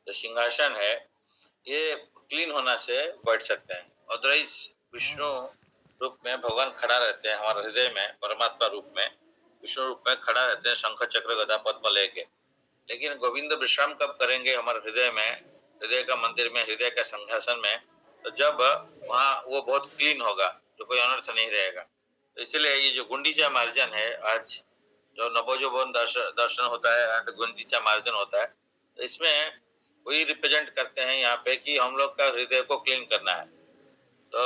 जो सिंहासन है ये क्लीन होना से बैठ सकते हैं। अदरवाइज विष्णु रूप में भगवान खड़ा रहते हैं हमारे हृदय में, परमात्मा रूप में विष्णु रूप में खड़ा रहते हैं शंख चक्र गदा पद्म लेके। लेकिन गोविंद विश्राम कब करेंगे हमारे हृदय में, हृदय का मंदिर में, हृदय का सिंहासन में, तो जब वहाँ वो बहुत क्लीन होगा, तो कोई अनर्थ नहीं रहेगा। तो इसलिए ये जो गुंडीचा मार्जन है, आज जो नवोजोबन दर्शन होता है एंड गुंडीचा मार्जन होता है, तो इसमें वही रिप्रेजेंट करते हैं यहाँ पे कि हम लोग का हृदय को क्लीन करना है। तो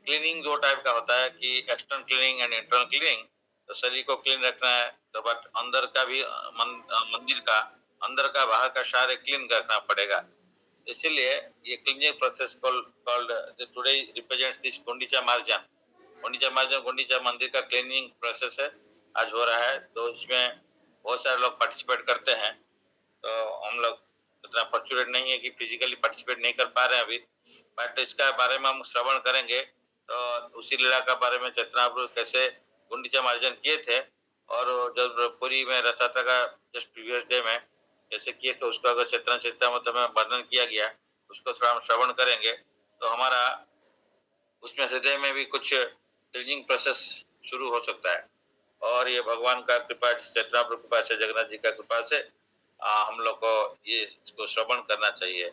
क्लीनिंग दो टाइप का होता है कि external cleaning and internal cleaning. तो शरीर को क्लीन रखना है, तो बट अंदर का भी मंदिर का अंदर का बाहर का सारे क्लीन रखना पड़ेगा। इसीलिए ये cleaning process called today represents this Gundicha Marjan. Gundicha Marjan Gundicha मंदिर का क्लीनिंग प्रोसेस है, आज हो रहा है। तो इसमें बहुत सारे लोग पार्टिसिपेट करते हैं। तो हम लोग इतना फॉर्चुनेट नहीं है कि फिजिकली पार्टिसिपेट नहीं कर पा रहे हैं अभी, बट इसका बारे में हम श्रवण करेंगे। तो उसी लीला का बारे में चैतन्य कैसे गुंडीचा मार्जन किए थे, और जब पुरी में रथ यात्रा का जस्ट प्रीवियस डे में कैसे किए थे, उसको अगर चैतन्य चरितामृत में वर्णन किया गया, उसको थोड़ा हम श्रवण करेंगे, तो हमारा उसमें हृदय में भी कुछ क्लीनिंग प्रोसेस शुरू हो सकता है। और ये भगवान का कृपा, चैतन्य कृपा से, जगन्नाथ जी का कृपा से हम लोग को ये इसको श्रवण करना चाहिए।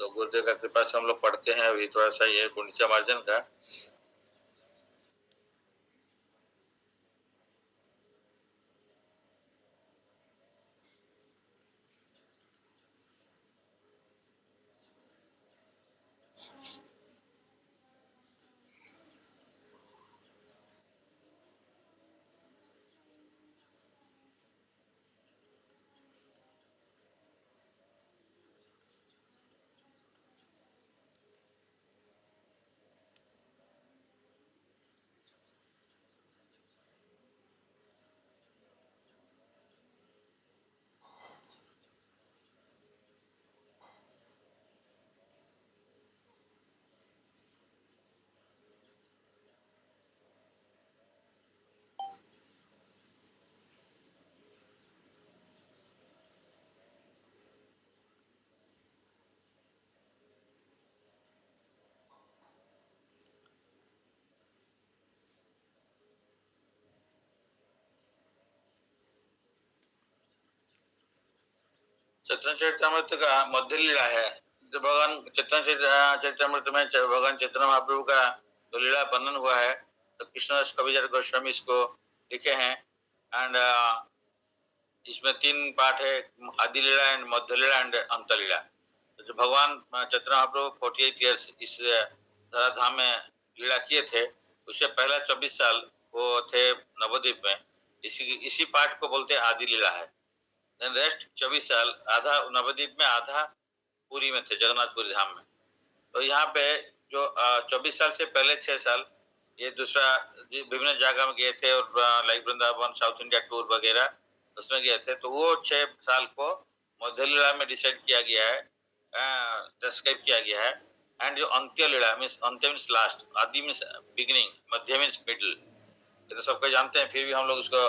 तो गुरुदेव का कृपा से हम लोग पढ़ते हैं अभी थोड़ा सा ये गुंडीचा मार्जन का। चैतन्य चरितामृत का मध्य लीला है। जो भगवान चैतन्य चरितामृत में भगवान चैतन्य महाप्रभु का जो लीला वर्णन हुआ है, तो कृष्णदास कविराज गोस्वामी इसको लिखे हैं। एंड इसमें 3 पार्ट है, आदि लीला एंड मध्य लीला एंड अंत लीला। तो जो भगवान चैतन्य महाप्रभु 48 ईयर्स इस धराधाम में लीला किए थे, उससे पहला 24 साल वो थे नवद्वीप में। इसी पार्ट को बोलते हैं आदि लीला है। देन रेस्ट 24 साल आधा नवद्वीप में, आधा पुरी में थे, जगन्नाथपुरी धाम में। तो यहाँ पे जो 24 साल से पहले 6 साल ये दूसरा विभिन्न जगह में गए थे, और like Vrindavan, south India tour वगैरह उसमें गए थे। तो वो 6 साल को मध्य लीला में डिसाइड किया गया है, डिस्क्राइब किया गया है। एंड जो अंत्य लीला मीन्स अंत्य मीन्स लास्ट, आदि मीन्स बिगिनिंग, मध्य मीन्स मिडिल। ये तो सबको जानते हैं, फिर भी हम लोग उसको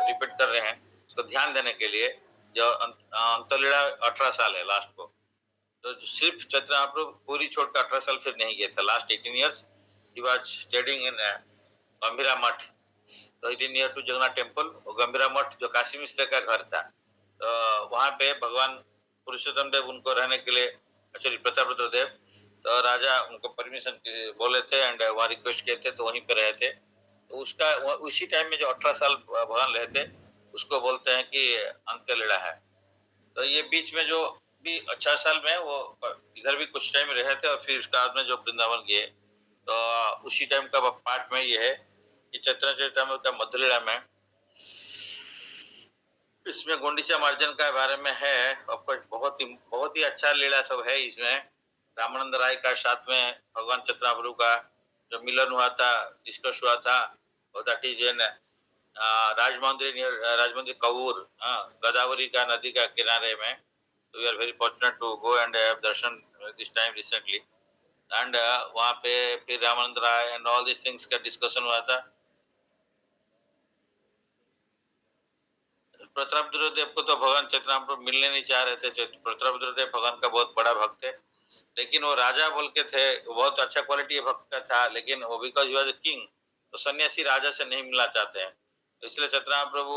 रिपीट कर रहे हैं, उसको ध्यान देने के लिए। जो अंतलीला 18 साल है लास्ट को। तो सिर्फ चैतन्य महाप्रभु पूरी छोड़कर 18 साल फिर नहीं गए थे। Last 18 years he was studying in Gambhira Math. तो 18 year to Jagannath temple. Gambhira Math जो काशी मिश्र का घर था, तो वहां पे भगवान पुरुषोत्तम देव उनको रहने के लिए, सॉरी प्रतापरुद्र देव, तो राजा उनको परमिशन बोले थे एंड वहाँ रिक्वेस्ट किए थे, तो वहीं पे रहे थे। तो उसका उसी टाइम में जो 18 साल भगवान रहे थे, उसको बोलते हैं कि अंत्य लीला है। तो ये बीच में जो भी 4 साल में वो इधर भी कुछ टाइम रहे थे, और फिर उसके बाद में जो वृंदावन गए, तो उसी टाइम का पार्ट में ये है कि चैतन्य चरितामृत का मध्य लीला में इसमें गुंडीचा मार्जन का बारे में है। ऑफकोर्स बहुत ही अच्छा लीला सब है इसमें। रामानंद राय का साथ में भगवान चैतन्य का जो मिलन हुआ था, डिस्कस हुआ था, और that is in Rajahmundry Kovvur, Godavari का नदी का किनारे में। We are very fortunate to go and have darshan this time recently. And वहाँ पे फिर Ramananda Rai and all this things का डिस्कशन हुआ था। प्रतापरुद्रदेव को तो भगवान चैतन्य मिलने नहीं चाह रहे थे। प्रतापरुद्रदेव भगवान का बहुत बड़ा भक्त है, लेकिन वो राजा बोल के थे, बहुत अच्छा क्वालिटी भक्त का था, लेकिन वो because he was a king, तो सन्यासी राजा से नहीं मिलना चाहते हैं। तो इसलिए चैतन्य प्रभु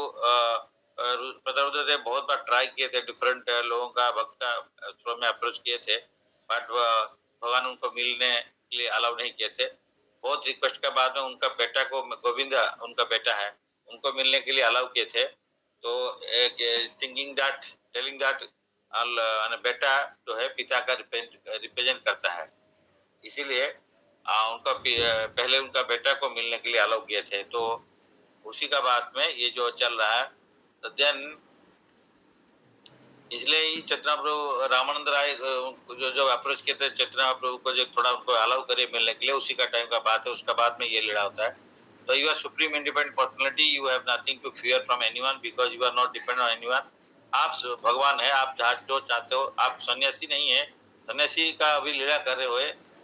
प्रतापरुद्रदेव बहुत बार ट्राई किए थे, डिफरेंट लोगों का भक्त का थ्रू में अप्रोच किए थे, बट भगवान उनको मिलने के लिए अलाउ नहीं किए थे। बहुत रिक्वेस्ट के बाद में उनका बेटा को, गोविंदा उनका बेटा है, उनको मिलने के लिए अलाउ किए थे। तो थिंकिंग दैट, टेलिंग दैट बेटा जो है पिता का रिप्रेजेंट करता है, इसीलिए उनका पहले उनका बेटा को मिलने के लिए अलाउ किए थे। तो उसी का बाद में ये जो चल रहा है, तो देन इसलिए ही चैतन्य प्रभु रामानंद राय जो अप्रोच किए थे चैतन्य प्रभु को, जो थोड़ा उनको अलाउ करे मिलने के लिए, उसी का टाइम का बात है, उसका बाद में ये लड़ा होता है। तो you are supreme independent personality, you have nothing to fear from anyone because you are not dependent on anyone. आप भगवान है, आप जो चाहते हो, आप सन्यासी नहीं है, सन्यासी का अभी लीला कर रहे हो,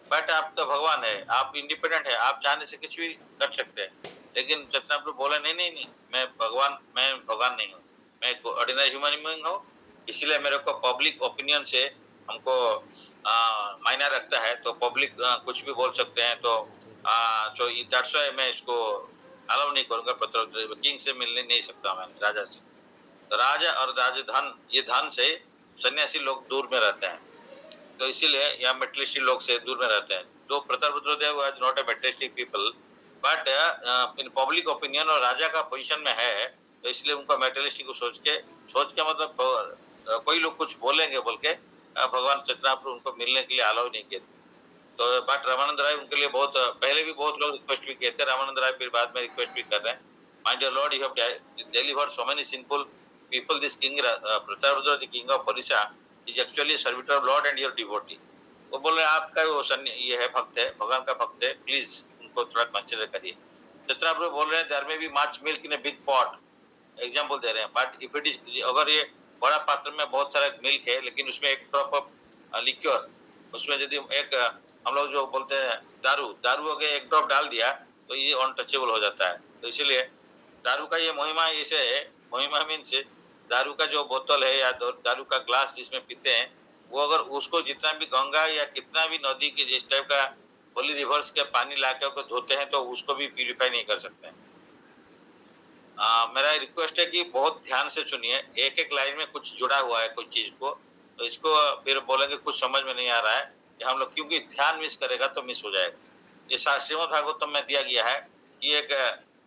बट आप तो भगवान है, आप इंडिपेंडेंट है, आप चाहने से कुछ भी कर सकते हैं। लेकिन चैतन्य प्रभु बोले नहीं नहीं नहीं, मैं भगवान नहीं हूँ, मैं ऑर्डिनरी ह्यूमन बीइंग हूँ, इसलिए मेरे को पब्लिक ओपिनियन से हमको मायना रखता है, तो पब्लिक कुछ भी बोल सकते हैं, तो दैट्स व्हाई मैं इसको अलाउ नहीं करूंगा। पत्र किंग से मिलने नहीं सकता मैं, राजा से। तो राजा और राजधन, ये धन से सन्यासी लोग दूर में रहते हैं, तो इसीलिए यहाँ मेटलिस्टिक लोग से दूर में रहते हैं। तो Prataparudradeva was not a materialistic people, but in public opinion और राजा का पोजीशन में है, तो इसलिए उनका मेटलिस्टिक को सोच के मतलब कोई लोग कुछ बोलेंगे बोल के भगवान चैतन्य उनको मिलने के लिए अलाउ नहीं किए थे। तो बट रामानंद राय उनके लिए बहुत पहले भी बहुत लोग रिक्वेस्ट भी किए थे, रामानंद राय फिर बाद में रिक्वेस्ट भी कर रहे हैं। My dear lord, you have delivered so many simple people, this king Prataparudra the king of Odisha is actually servitor of lord and your devotee. वो बोल रहे हैं आपका वो ये है, भक्त है, भगवान का भक्त है, प्लीज उनको थोड़ा कंसिडर करिए। चैतन्य प्रभु बोल रहे हैं देयर में be much milk in a big pot, example दे रहे हैं, बट इफ इट इज, अगर ये बड़ा पात्र में बहुत सारा मिल्क है, लेकिन उसमें एक ड्रॉप ऑफ लिक्योर, उसमें यदि एक हम लोग जो बोलते हैं दारू हो गया, एक ड्रॉप डाल दिया तो ये अनटचेबल हो जाता है। तो इसीलिए दारू का ये महिमा ऐसे है, महिमा मीन्स दारू का जो बोतल है या दारू का ग्लास जिसमें पीते हैं, वो अगर उसको जितना भी गंगा या कितना भी नदी के जिस टाइप का होली रिवर्स के पानी लाके धोते हैं, तो उसको भी प्यूरिफाई नहीं कर सकते हैं। मेरा रिक्वेस्ट है कि बहुत ध्यान से सुनिए, एक एक लाइन में कुछ जुड़ा हुआ है कुछ चीज को, तो इसको फिर बोलेंगे कुछ समझ में नहीं आ रहा है, हम लोग क्योंकि ध्यान मिस करेगा तो मिस हो जाएगा। ये श्रीमद् भागवतम में दिया गया है कि एक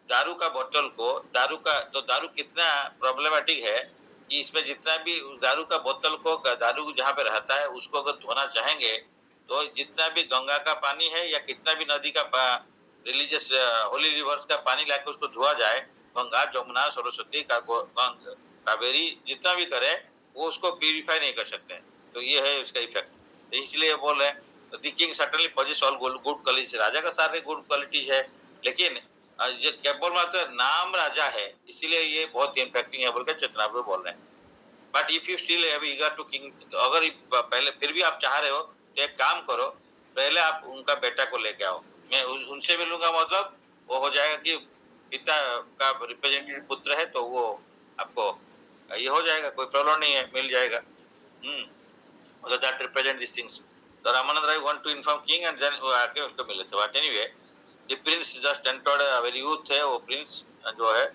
दारू का बोतल को, दारू कितना प्रॉब्लमेटिक है कि इसमें जितना भी दारू का बोतल को, दारू जहाँ पे रहता है उसको अगर धोना चाहेंगे, तो जितना भी गंगा का पानी है या कितना भी नदी का रिलीजियस होली रिवर्स का पानी लाके उसको धोआ जाए, गंगा जमुना सरस्वती कावेरी जितना भी करे, वो उसको प्यूरिफाई नहीं कर सकते। तो ये है उसका इफेक्ट। तो इसलिए बोल रहे हैं the king certainly possesses all good qualities, राजा का सारे गुड क्वालिटी है, लेकिन ये केवल मात्र नाम राजा है, इसीलिए ये बहुत इम्पैक्टिंग है बोल के चैतन्य प्रभु बोल रहे हैं। But if you still have eager to king, अगर पहले फिर भी आप चाह रहे हो तो एक काम करो, पहले आप उनका बेटा को लेके आओ, मैं उनसे मिलूंगा, मतलब वो हो जाएगा कि पिता का रिप्रेजेंटेटिव पुत्र है, तो वो आपको ये हो जाएगा, कोई प्रॉब्लम नहीं है, मिल जाएगा। so that represent these things. So Ramanand Rai want to inform king and then वो आके उनको मिले थे। But anyway, the prince just entered, a very youth है वो prince जो है,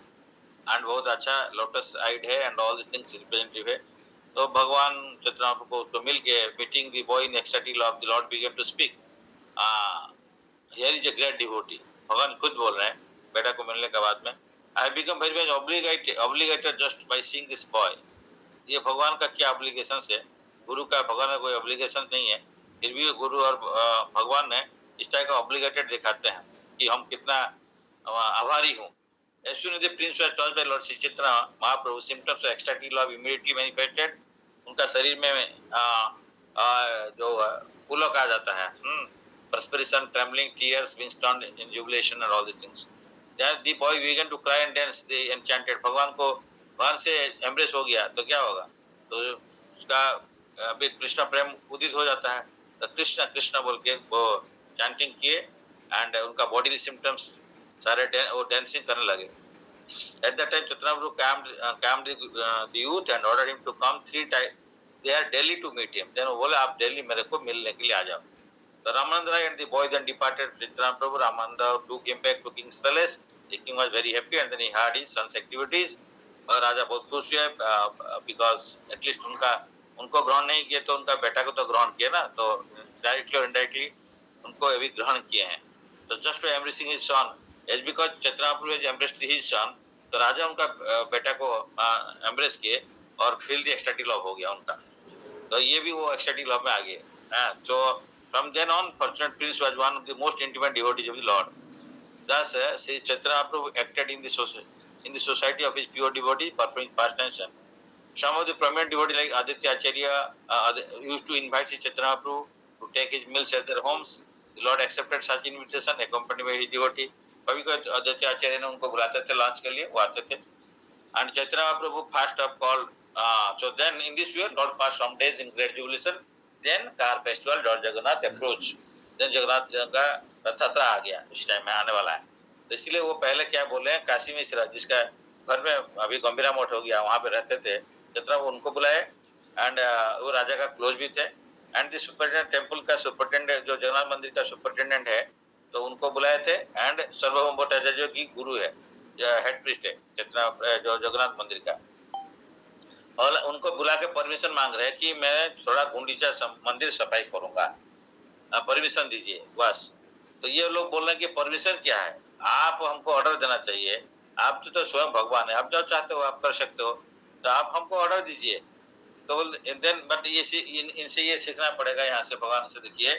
and बहुत अच्छा lotus eyed है and all these things representative है। तो भगवान चैतन्य को तो मिल के meeting the boy in ecstasy of the Lord began to speak. Here is a great devotee, भगवान खुद बोल रहे हैं बेटा को मिलने के बाद में, I become very much obligated just by seeing this boy। ये भगवान का क्या ऑब्लिगेशन है, गुरु का भगवान का कोई ऑब्लिगेशन नहीं है, फिर भी गुरु और भगवान ने इस टाइप का ऑब्लिगेटेड दिखाते हैं कि हम कितना आभारी हूँ। As soon as the prince was touched by Lord Sri Chaitanya Mahaprabhu, symptoms of ecstatic love immediately manifested। उनका शरीर में जो पुलक आ जाता है, perspiration, trembling, tears being turned in jubilation and all these things। Then the boy began to cry and dance, the enchanted। भगवान से embrace हो गया तो क्या होगा, तो उसका अभी कृष्ण प्रेम उदित हो जाता है, तो कृष्ण कृष्ण बोल के वो चैंटिंग किए, एंड उनका बॉडी सिम्टम्स सारे वो डांसिंग करने लगे। At that time, Chaitanya calmed the youth and ordered him to come 3 times. They are Delhi to meet him. Then बोले आप दिल्ली मेरे को मिलने के लिए आ जाओ. So Ramananda Rai and the boy then departed. Chaitanya Prabhu, Ramananda took him back to King's Palace. The king was very happy and then he heard his son's activities. और राजा बहुत खुश हुए because at least उनको ग्रहण नहीं किए तो उनका बेटा को तो ग्रहण किए ना, तो डायरेक्टली और इनडायरेक्टली उनको अभी ग्रहण किए हैं. तो just by embracing his son, as because Chaitanya Prabhu has embraced his son, तो राजा उनका बेटा को एम्ब्रेस किए और फील द एक्सटेटिक लव हो गया उनका. तो ये भी वो एक्सटेटिक लव में आ गए. So from then on, Fortunate Prince was one of the most intimate devotees of the Lord. Thus, Sri Chaitanya Prabhu acted in the society of his pure devotees, performing pastimes. Some of the prominent devotees like Aditya Acharya used to invite Sri Chaitanya Prabhu to take his meals at their homes. The Lord accepted such invitation, accompanied by his devotee. कभी कभी आदित्य आचार्य ने उनको बुलाते थे lunch के लिए, वो आते थे. And Chaitanya Prabhu fast up called. So then in this way, Lord passed some days in great jubilation. Then car festival, Lord Jagannath approached. Then Jagannath का रथ यात्रा आ गया, इस टाइम में आने वाला है. तो इसलिए वो पहले क्या बोले हैं, काशी मिश्रा जिसका घर में अभी गंभीरा मठ हो गया, वहाँ पे रहते थे, चैतन्य उनको बुलाए. एंड वो राजा का क्लोज भी थे. एंड द सुपरिटेंडेंट टेम्पल का सुपरिटेंडेंट जो जगन्नाथ मंदिर का सुपरिटेंडेंट है, तो उनको बुलाए थे. एंड सर्वभौम भट्टाचार्य की गुरु है, हेड प्रीस्ट है चैतन्य जो जगन्नाथ मंदिर का, और उनको बुला के परमिशन मांग रहे हैं कि मैं थोड़ा गुंडीचा मंदिर सफाई करूंगा, परमिशन दीजिए बस. तो ये लोग बोल रहे हैं कि परमिशन क्या है, आप हमको ऑर्डर देना चाहिए, आप तो स्वयं भगवान है, आप जो चाहते हो आप कर सकते हो, तो आप हमको ऑर्डर दीजिए. तो देन बट ये इनसे ये सीखना पड़ेगा यहाँ से, भगवान से. देखिए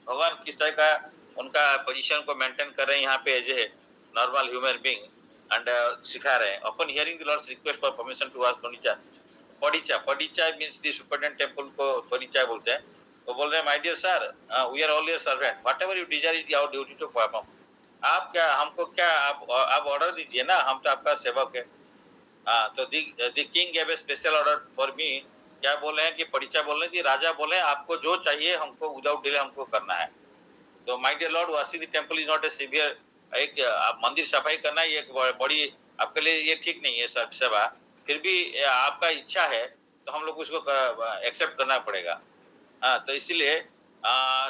भगवान किस तरह का उनका पोजीशन को मेंटेन कर रहे हैं यहाँ पे as a normal human being, and सिखा रहे हैं. Upon hearing the Lord's request for permission to ask Gundicha, Padicha means the superintendent temple को पडिचा बोलते हैं. तो बोल रहे हैं my dear sir, we are all your servant, whatever you desire is our duty to perform. आप क्या हमको क्या आप ऑर्डर दीजिए ना, हम तो आपका सेवक है. तो the king gave A special order for me. क्या बोल रहे हैं कि पडिचा बोल रहे हैं कि राजा बोले आपको जो चाहिए हमको विदाउट डिले हमको करना है. तो my dear lord, washing the temple is not a severe, एक मंदिर सफाई करना ये एक बड़ी आपके लिए ये ठीक नहीं है सब सेवा, फिर भी आपका इच्छा है तो हम लोग उसको एक्सेप्ट करना पड़ेगा. तो इसीलिए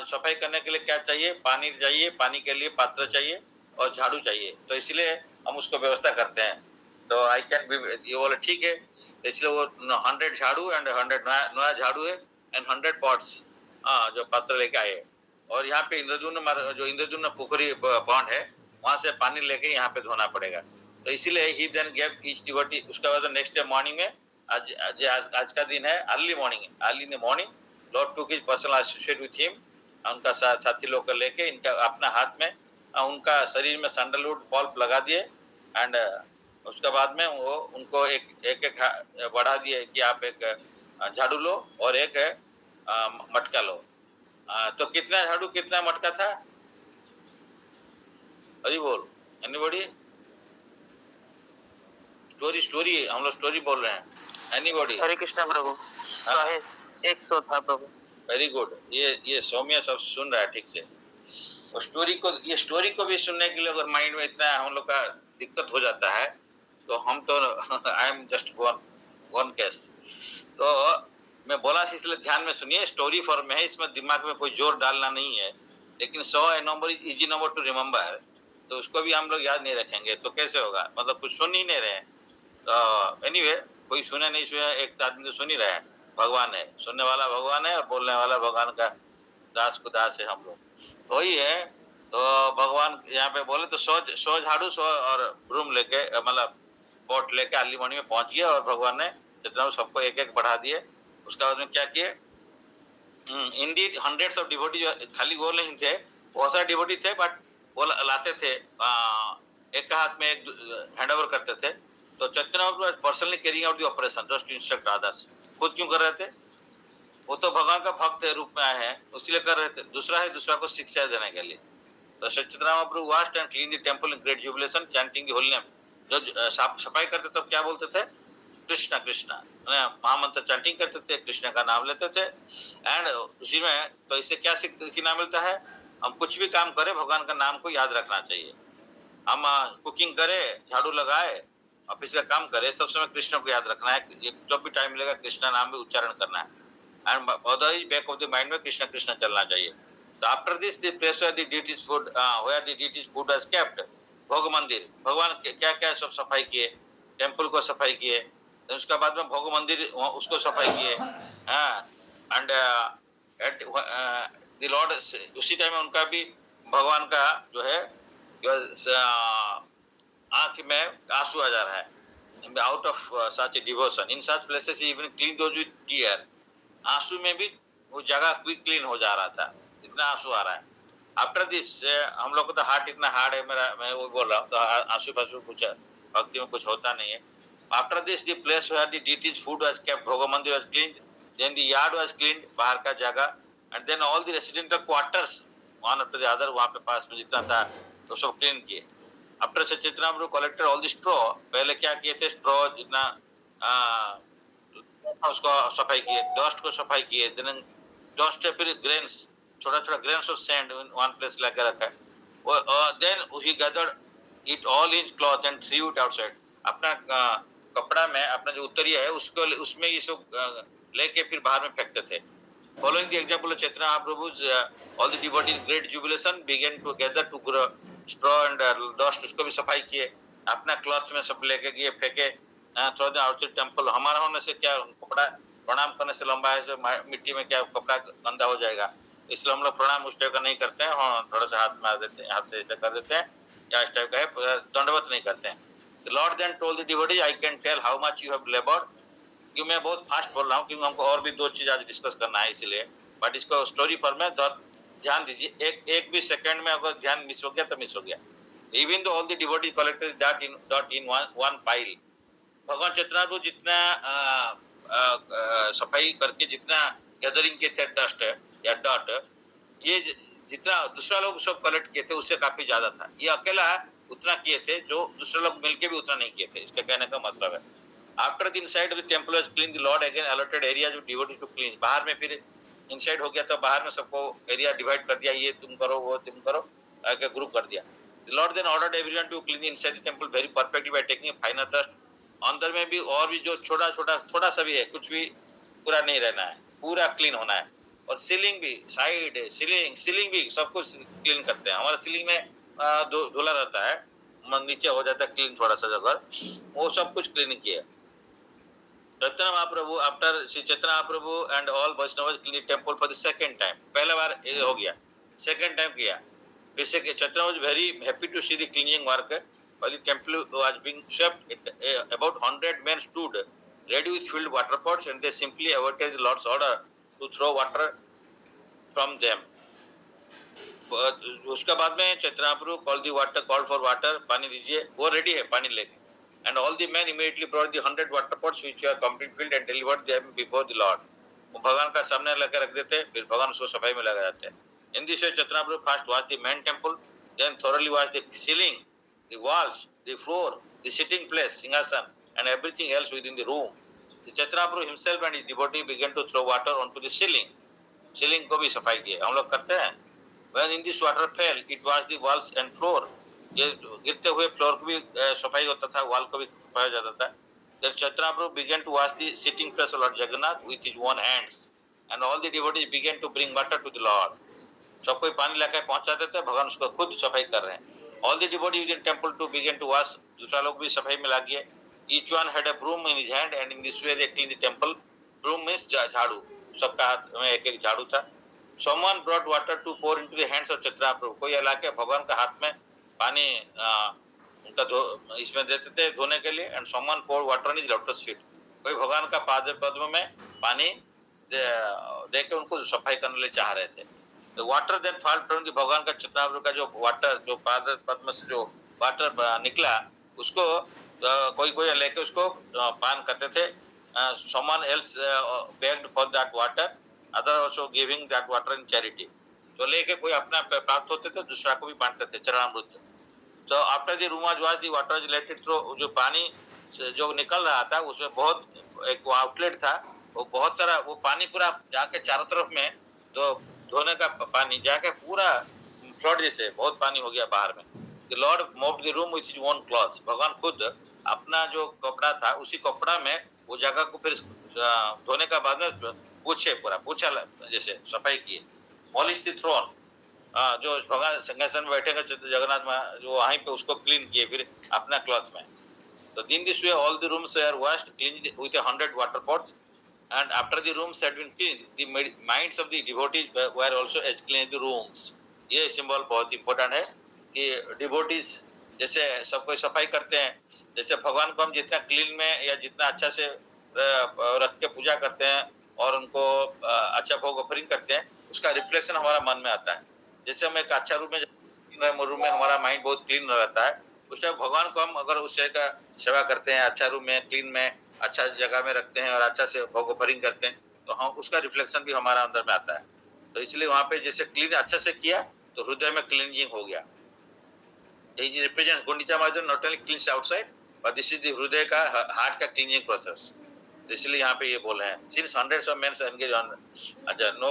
सफाई करने के लिए क्या चाहिए, पानी चाहिए, पानी के लिए पात्र चाहिए और झाड़ू चाहिए. तो इसलिए हम उसको व्यवस्था करते हैं. तो आई कैन बी, ये बोले ठीक है. तो इसलिए वो 100 झाड़ू एंड 100 नया झाड़ू है एंड 100 पॉट्स जो पात्र लेके आए. और यहाँ पे इंद्रद्युम्न पोखरी पॉन्ड है, वहां से पानी लेके यहाँ पे धोना पड़ेगा. तो इसीलिए ही देन गेव ईच डिवोटी. उसके बाद नेक्स्ट डे मॉर्निंग में, आज का दिन है, early in the morning Lord took his personal associate with him, उनका साथी लोग को लेके इनका अपना हाथ में उनका शरीर में सैंडलवुड पल्प लगा दिए. एंड उसके बाद में वो उनको एक बढ़ा दिए कि आप एक झाड़ू लो और एक मटका लो. तो कितना झाड़ू कितना मटका था, अरे बोल एनीबॉडी. स्टोरी हम लोग स्टोरी बोल रहे हैं. एनीबॉडी. हरे कृष्णा प्रभु. 100 था प्रभु. Very good. ये सौम्य सब सुन रहा है ठीक से. और स्टोरी को भी सुनने के लिए अगर माइंड में इतना हम लोग का दिक्कत हो जाता है तो हम तो I am just one case. तो मैं बोला इसलिए ध्यान में सुनिए, स्टोरी फॉर्म में है, इसमें दिमाग में कोई जोर डालना नहीं है. लेकिन 100 a number is easy number to remember, तो उसको भी हम लोग याद नहीं रखेंगे तो कैसे होगा, मतलब कुछ सुन ही नहीं रहे. तो एनीवे कोई सुने नहीं सुने, एक आदमी तो सुन ही रहा है. भगवान है, सुनने वाला भगवान है और बोलने वाला भगवान का दास को दास है हम लोग. तो वही है. तो भगवान यहाँ पे बोले तो 100 झाड़ू 100 और ब्रूम लेके मतलब पॉट लेके अर्ली मॉर्निंग में पहुंच गया और भगवान ने जितना सबको एक एक बढ़ा दिए. उसके बाद में क्या किए, इंडीड हंड्रेड्स ऑफ डिवोटी, खाली वो नहीं थे, बहुत सारे डिवोटी थे, बट वो लाते थे, एक हाथ में एक हैंड ओवर करते थे. तो Chaitanya personally carrying out the operation just to instruct others. खुद क्यों कर रहे थे, वो तो भगवान का भक्त रूप में आए हैं इसलिए कर रहे थे. दूसरा को शिक्षा देने के लिए. तो Chaitanya Mahaprabhu washed and clean the temple in great jubilation chanting the holy name. जो सफाई करते तब क्या बोलते थे, कृष्णा कृष्णा, महामंत्र चैंटिंग करते थे, कृष्ण का नाम लेते थे. एंड उसी में तो इससे क्या सीखना मिलता है, हम कुछ भी काम करें भगवान का नाम को याद रखना चाहिए. हम कुकिंग करें, झाड़ू लगाए, ऑफिस का काम करे, सब समय कृष्ण को याद रखना है, जब भी टाइम मिलेगा कृष्ण नाम भी उच्चारण करना है, and always back of the mind में कृष्ण कृष्ण चलना चाहिए। तो after this the place where the deity's food where the deity's food was kept, bhog mandir, भगवान क्या क्या सब सफाई किए, टेम्पल को सफाई किए, तो उसके बाद में भोग मंदिर उसको सफाई किए, एंड एट द लॉर्ड, उसी टाइम में उनका भी भगवान का जो है आंख में आंसू आ जा रहा है, out of such devotion in such places even clean those with tear, आंसू में भी वो जगह क्विक क्लीन हो जा रहा था, इतना आंसू आ रहा है। आफ्टर दिस हम लोग को तो हार्ट इतना हार्ड है मेरा, मैं वो बोल रहा हूँ, तो आंसू पासू कुछ भक्ति में कुछ होता नहीं है। After this the place where the deity's food was kept, bhog mandir was cleaned, then the yard was cleaned, बाहर का जगह, and then all the residential quarters one after the other, वहां पे पास में जितना था तो सब क्लीन किए। आफ्टर सचित्रामृत कलेक्टेड ऑल द स्ट्रॉ, पहले क्या किए थे, स्ट्रॉ जितना उसको सफाई किए, डस्ट को सफाई किए, देन डस्ट है, फिर ग्रेन्स, छोटा छोटा grains of sand one place लाके रखा है, then he gathered it all in cloth and threw it outside, अपना कपड़ा में अपना जो उत्तरीय है उसको उसमें ये सब लेके फिर बाहर में फेंकते थे। Following the example of Chaitanya Mahaprabhu's, all the devotees in great jubilation began to gather to grow straw and dust, उसको भी सफाई किए, अपना क्लॉथ में सब लेके गए फेंके, चौदह आउटसाइड टेम्पल, हमारा होने से क्या कपड़ा प्रणाम करने से लंबा है, मिट्टी में क्या कपड़ा गंदा हो जाएगा, इसलिए हम लोग प्रणाम उस टाइप का नहीं करते हैं, हाँ थोड़ा सा हाथ मार देते हैं, हाथ से ऐसा कर देते हैं, या इस टाइप का है, दंडवत नहीं करते हैं। The Lord then told the devotee, I can tell how much you have labored, कि मैं बहुत फास्ट बोल रहा हूँ क्योंकि हमको और भी दो चीज आज डिस्कस करना है इसलिए, बट इसको स्टोरी पर में ध्यान दीजिए, एक भी सेकंड में अगर ध्यान मिस हो गया तो मिस हो गया। Even though all the devotees collected that in one pile, भगवान चैतन्य जितना सफाई करके जितना गैदरिंग किए थे डस्ट या डॉट, ये जितना दूसरा लोग सब कलेक्ट किए थे उससे काफी ज्यादा था, ये अकेला उतना किए थे जो दूसरे लोग मिलके भी उतना नहीं किए थे, इसके कहने का मतलब है। After the inside of the temple was cleaned, the Lord again allotted areas of devotees to clean, बाहर में फिर इनसाइड हो गया तो बाहर में सबको एरिया डिवाइड कर दिया, ये तुम करो वो तुम करो, आगे ग्रुप कर दिया। The Lord then ordered everyone to clean inside the temple very perfectly by taking a finer dust, अंदर में भी और भी जो छोटा छोटा थोड़ा सा भी है कुछ भी पूरा नहीं रहना है, पूरा क्लीन होना है, और सीलिंग भी, साइड सीलिंग भी सब कुछ क्लीन करते हैं, हमारा सीलिंग में धुला रहता है, नीचे हो जाता है क्लीन थोड़ा सा जगह, वो सब कुछ क्लीन किया। Chaitanya Mahaprabhu, after Sri Chaitanya Mahaprabhu and all Vaishnavas cleaned temple for the second time, पहला बार ये हो गया, second time किया, फिर से Chaitanya was very happy to see the cleaning work, while the temple was being swept, about 100 men stood ready with filled water pots, and they simply awaited the Lord's order to throw water from them. उसके बाद में Chaitanya Mahaprabhu called for water, पानी दीजिए, वो ready है पानी लेके, and all the men immediately brought the 100 water pots which were completely filled and delivered them before the Lord. वो भगवान का सामने लेकर रख देते, फिर भगवान उसको सफाई में लगा जाते हैं। In this way, Chaitanya Mahaprabhu first washed the main temple, then thoroughly washed the ceiling, the walls, the floor, the sitting place, singhasan, and everything else within the room. The Chaitanya Mahaprabhu himself and his devotee began to throw water onto the ceiling. Ceiling को भी सफाई किए, हम लोग करते हैं। When in this water fell, it washed the walls and floor. ये गिरते हुए फ्लोर को भी सफाई होता था, वॉल को भी सफाया जाता था। Then Chaitanya Mahaprabhu began to wash the sitting place of Lord Jagannath with his own hands, and all the devotees began to bring water to the Lord. सब कोई पानी लेकर पहुंचाते थे, भगवान उसको खुद सफाई कर रहे हैं। All the devotees within temple to begin to wash, दूसरा लोग भी सफाई में लग गए। Each one had a broom in his hand, and in this way they cleaned the temple. Broom means झाड़ू, सबका हाथ में एक एक झाड़ू था। Someone brought water to pour into the hands of Chaitanya Mahaprabhu, कोई लाके भगवान का हाथ में पानी उनका इसमें देते थे धोने के लिए, and someone poured water on his lotus feet, कोई भगवान का पाद पद्म में पानी दे के उनको सफाई करने ले चाह रहे थे। तो water then fall from the भगवान का चैतन्य महाप्रभु का जो वाटर, जो पाद पद्म से जो वाटर निकला, उसको कोई कोई लेके उसको पान करते थे। someone else begged for that water, other also giving that water in charity, तो लेके कोई अपना प्राप्त होते थे, दूसरा को भी बांटते थे चरणामृत। तो after the room was the water related through, जो पानी जो निकल रहा था उसमें बहुत एक आउटलेट था, वो बहुत सारा वो पानी पूरा जाके चारों तरफ में, तो धोने का पानी जाके पूरा फ्लड जैसे बहुत पानी हो गया बाहर में। The Lord mopped the room with his own clothes, भगवान खुद अपना जो कपड़ा था उसी कपड़ा में वो जगह को फिर धोने का बाद में पूछे पूरा पूछा जैसे सफाई किए। पॉलिश द थ्रोन, जो भगवान सिंहासन में बैठेंगे जगन्नाथ जो वहीं पे उसको क्लीन किए फिर अपना क्लॉथ में। तो in this way all the rooms were washed cleaned with 100 water pots, and after the rooms had been cleaned the minds of the devotees were also as clean as the rooms। ये symbol बहुत important है कि devotees जैसे सब कोई सफाई करते हैं, जैसे भगवान को हम जितना क्लीन में या जितना अच्छा से रख के पूजा करते हैं और उनको अच्छा भोग ऑफरिंग करते हैं, उसका रिफ्लेक्शन हमारा मन में आता है। जैसे हम एक अच्छा रूम में हमारा माइंड बहुत क्लीन रहता है, उस टाइम भगवान को हम अगर उस का सेवा करते हैं, अच्छा रूम में क्लीन में अच्छा जगह में रखते हैं और अच्छा से भोग ऑफरिंग करते हैं, तो हम उसका रिफ्लेक्शन भी हमारा अंदर में आता है। तो इसलिए वहां पे जैसे क्लीन अच्छा से किया तो हृदय में क्लींजिंग हो गया। यही represent Gundicha margin not only क्लींस outside but this is the हृदय का हार्ट का क्लींजिंग प्रोसेस। तो इसलिए यहाँ पे ये बोल रहे हैं since hundreds of main engage on. अच्छा नो,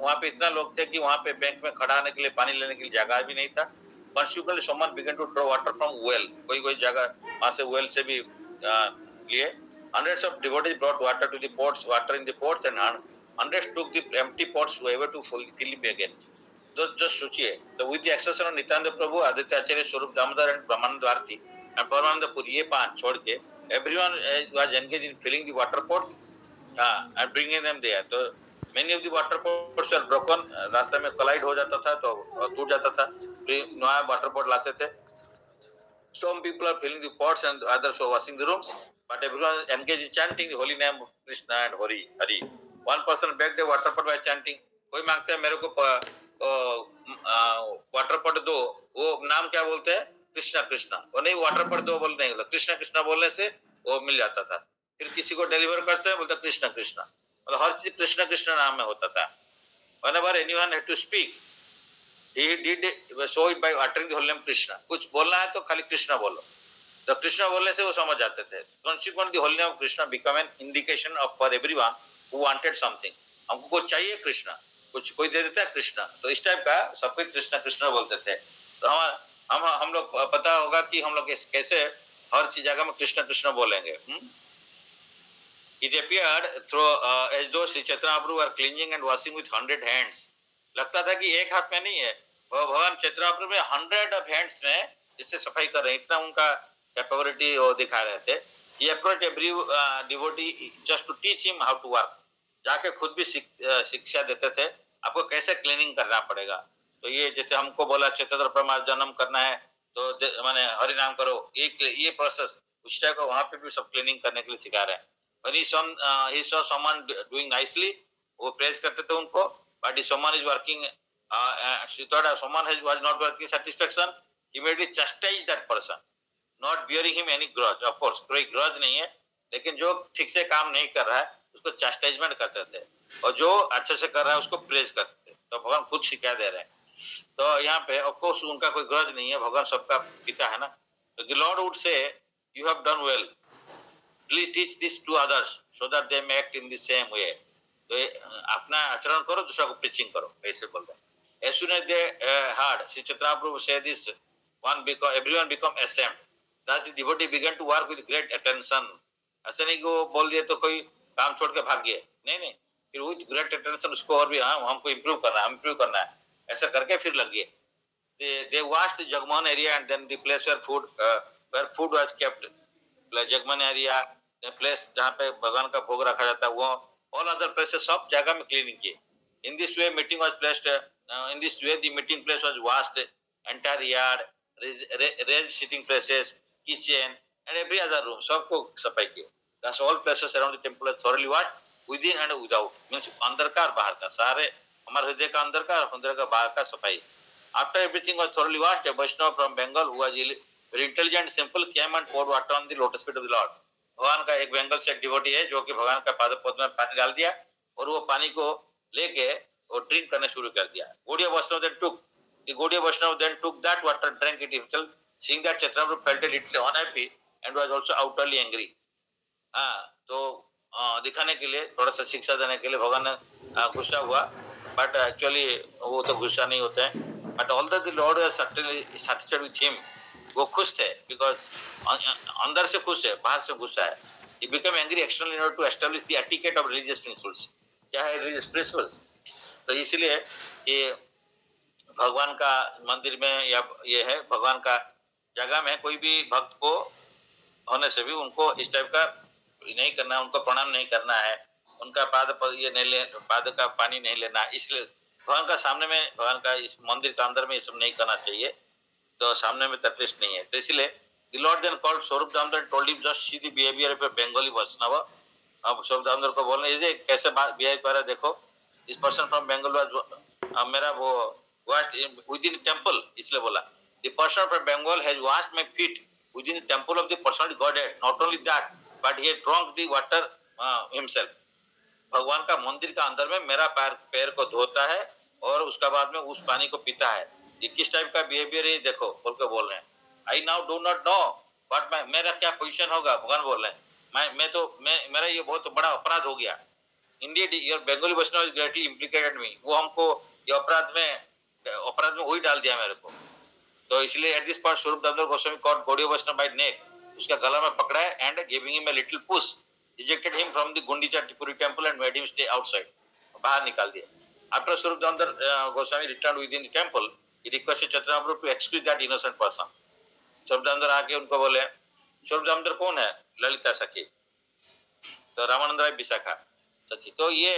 वहाँ पे इतना लोग थे कि वहाँ पे बैंक में खड़ा होने के लिए पानी लेने के लिए जगह भी नहीं था। Consequently, someone began to draw water from well। कोई जगह वहाँ से well से भी लिए। Hundreds of devotees brought water to the pots, water in the pots, and hundreds took the empty pots whoever to fill it again। जो सोचिए, तो with the accession of Nityanand प्रभु, आदित्य आचार्य, स्वरूप Damodar and Brahmanand Bharti and परमानंद पुरी, ये 5 छोड़ के everyone was engaged in filling the water pots and bringing them there। तो many of the water pots were broken, रास्ते में collide हो जाता था तो टूट जाता था, नया वाटर पॉट लाते थे। Some people are filling the pots and others are washing the rooms, but everyone engaged in chanting the holy name of Krishna and Hari। One person begged a water pot by chanting। कोई मांगता है मेरे को water pot दो, वो नाम क्या बोलते हैं? कृष्णा कृष्णा। वो नहीं वाटर पॉट दो बोल नहीं, कृष्णा कृष्णा बोलने से वो मिल जाता था। फिर किसी को डिलीवर करते हैं बोलते कृष्णा कृष्णा, मतलब हर चीज कृष्णा कृष्णा नाम में होता था। Whenever anyone had to speak, he did so it by uttering the holy name Krishna। कुछ बोलना है तो खाली कृष्णा बोलो, तो कृष्णा बोलने से वो समझ जाते थे। Consequently, the holy name of Krishna became an indication of for everyone who wanted something। हमको कुछ चाहिए कृष्णा, कुछ कोई दे देता है कृष्णा, तो इस टाइप का सब कुछ कृष्णा कृष्णा बोलते थे। तो हम लोग पता होगा कि हम लोग कैसे हर चीज जगह में कृष्णा कृष्णा बोलेंगे। It appeared through as though Sri Chaitanya Prabhu were cleansing and washing with 100 hands। लगता था कि एक हाथ में नहीं है, भगवान चैतन्य प्रभु में 100 ऑफ हैंड्स में इससे सफाई कर रहे हैं, इतना उनका कैपेबिलिटी वो दिखा रहे थे। He approached every devotee just to teach him how to work। जाके खुद भी शिक्षा देते थे आपको कैसे क्लीनिंग करना पड़ेगा। तो ये जैसे हमको बोला चैतन्य प्रभु जन्म करना है तो माने हरि नाम करो, ये प्रोसेस उस टाइप का वहां पे भी सब क्लीनिंग करने के लिए सिखा रहे हैं। When he saw someone doing nicely, वो प्रेज करते थे उनको, but if someone is working, she thought someone was not working satisfaction, immediately chastise that person, not bearing him any grudge। Of course कोई grudge नहीं है, लेकिन जो ठीक से काम नहीं कर रहा है उसको chastisement करते थे, और जो अच्छे से कर रहा है उसको प्रेज करते थे। तो भगवान खुद शिक्षा दे रहे हैं। तो यहाँ पे of course उनका कोई grudge नहीं है, भगवान सबका पिता है ना। तो the Lord would say, you have done well, please teach this to others so that they may act in the same way। तो अपना आचरण करो, दूसरा को प्रीचिंग करो, ऐसे बोलते हैं। As soon as they heard Sri Chaitanya Prabhu say this, everyone become ashamed। Thus the devotee began to work with great attention। ऐसे नहीं कि वो बोल दिए तो कोई काम छोड़ के भाग गए, नहीं, फिर with great attention उसको और भी हमको इम्प्रूव करना है, ऐसा करके फिर लग गए। They washed the Jagmohan area and then the place where food was kept, जगमन एरिया, प्लेस जहाँ पे भगवान का भोग रखा जाता है, वो all other places सब जगह में क्लीनिंग किए। In this way meeting was placed, in this way the meeting place was washed, entire yard, raised sitting places, kitchen and every other room सबको सफाई किए। Thus all places around the temple were thoroughly washed within and without, means अंदर का और बाहर का, सारे हमारे हृदय का अंदर का और हृदय का बाहर का सफाई। After everything was thoroughly washed, a Vaishnava from Bengal who was very intelligent, simple, came and poured water on the lotus feet of the Lord। भगवान का एक बेंगल से एक डिवोटी है जो कि भगवान का पाद पद्म में पानी डाल दिया और वो पानी को लेके वो ड्रिंक करना शुरू कर दिया। Gaudiya Vaishnava then took that water, drank it himself, seeing that Chaitanya Prabhu felt a little unhappy and was also outwardly angry। तो दिखाने के लिए, थोड़ा सा शिक्षा देने के लिए भगवान ने गुस्सा हुआ, बट एक्चुअली वो तो गुस्सा नहीं होते हैं। But although the Lord was certainly satisfied with him, वो खुश थे बिकॉज अंदर से खुश है, बाहर से गुस्सा है. He became angry externally in order to establish the etiquette of religious principles. क्या है religious principles? तो इसलिए ये भगवान का मंदिर में या ये है भगवान का जगह में कोई भी भक्त को होने से भी उनको इस टाइप का नहीं करना, उनको प्रणाम नहीं करना है, उनका ये नहीं ले, पाद का पानी नहीं लेना. इसलिए भगवान का सामने में, भगवान का इस मंदिर का अंदर में ये सब नहीं करना चाहिए. तो सामने में तकलीफ नहीं है. तो इसलिए the Lord then called Swarup Damodar and told him just see the behavior of a Bengali Vaishnava. अब स्वरूप दामोदर को बोलने ये कैसे बिहेव कर रहा है देखो. इस पर्सन फ्रॉम बंगाल वाज मेरा वो washed within the temple, इसलिए बोला the person from Bengal has washed my feet within the temple of the personal Godhead. Not only that but he had drunk the water himself. भगवान का मंदिर का अंदर में मेरा पैर को धोता है और उसका बाद में उस पानी को पीता है. ये किस टाइप का बिहेवियर है देखो बोल के बोल रहे हैं. I now do not know but मेरा क्या पोजीशन होगा, भगवान बोल रहे हैं. मेरा ये बहुत बड़ा अपराध हो गया. Indeed your Bengali Vaishnava is greatly implicated me. वो हमको ये अपराध में वही डाल दिया मेरे को. तो इसलिए एट दिस पॉइंट स्वरूप दामोदर गोस्वामी कॉट गौड़ीय वैष्णव बाय नेक, उसका गला में पकड़ा है and giving him a little push, ejected him from the Gundicha Tipuri temple and made him stay outside. बाहर निकाल दिया. After Swarup Damodar Goswami returned within the temple, he requested Chaitanya Mahaprabhu to excuse that innocent person. Swarup Damodar आके उनको बोले, Swarup Damodar कौन है? ललिता सखी. तो रामानंद राय विशाखा सखी. तो ये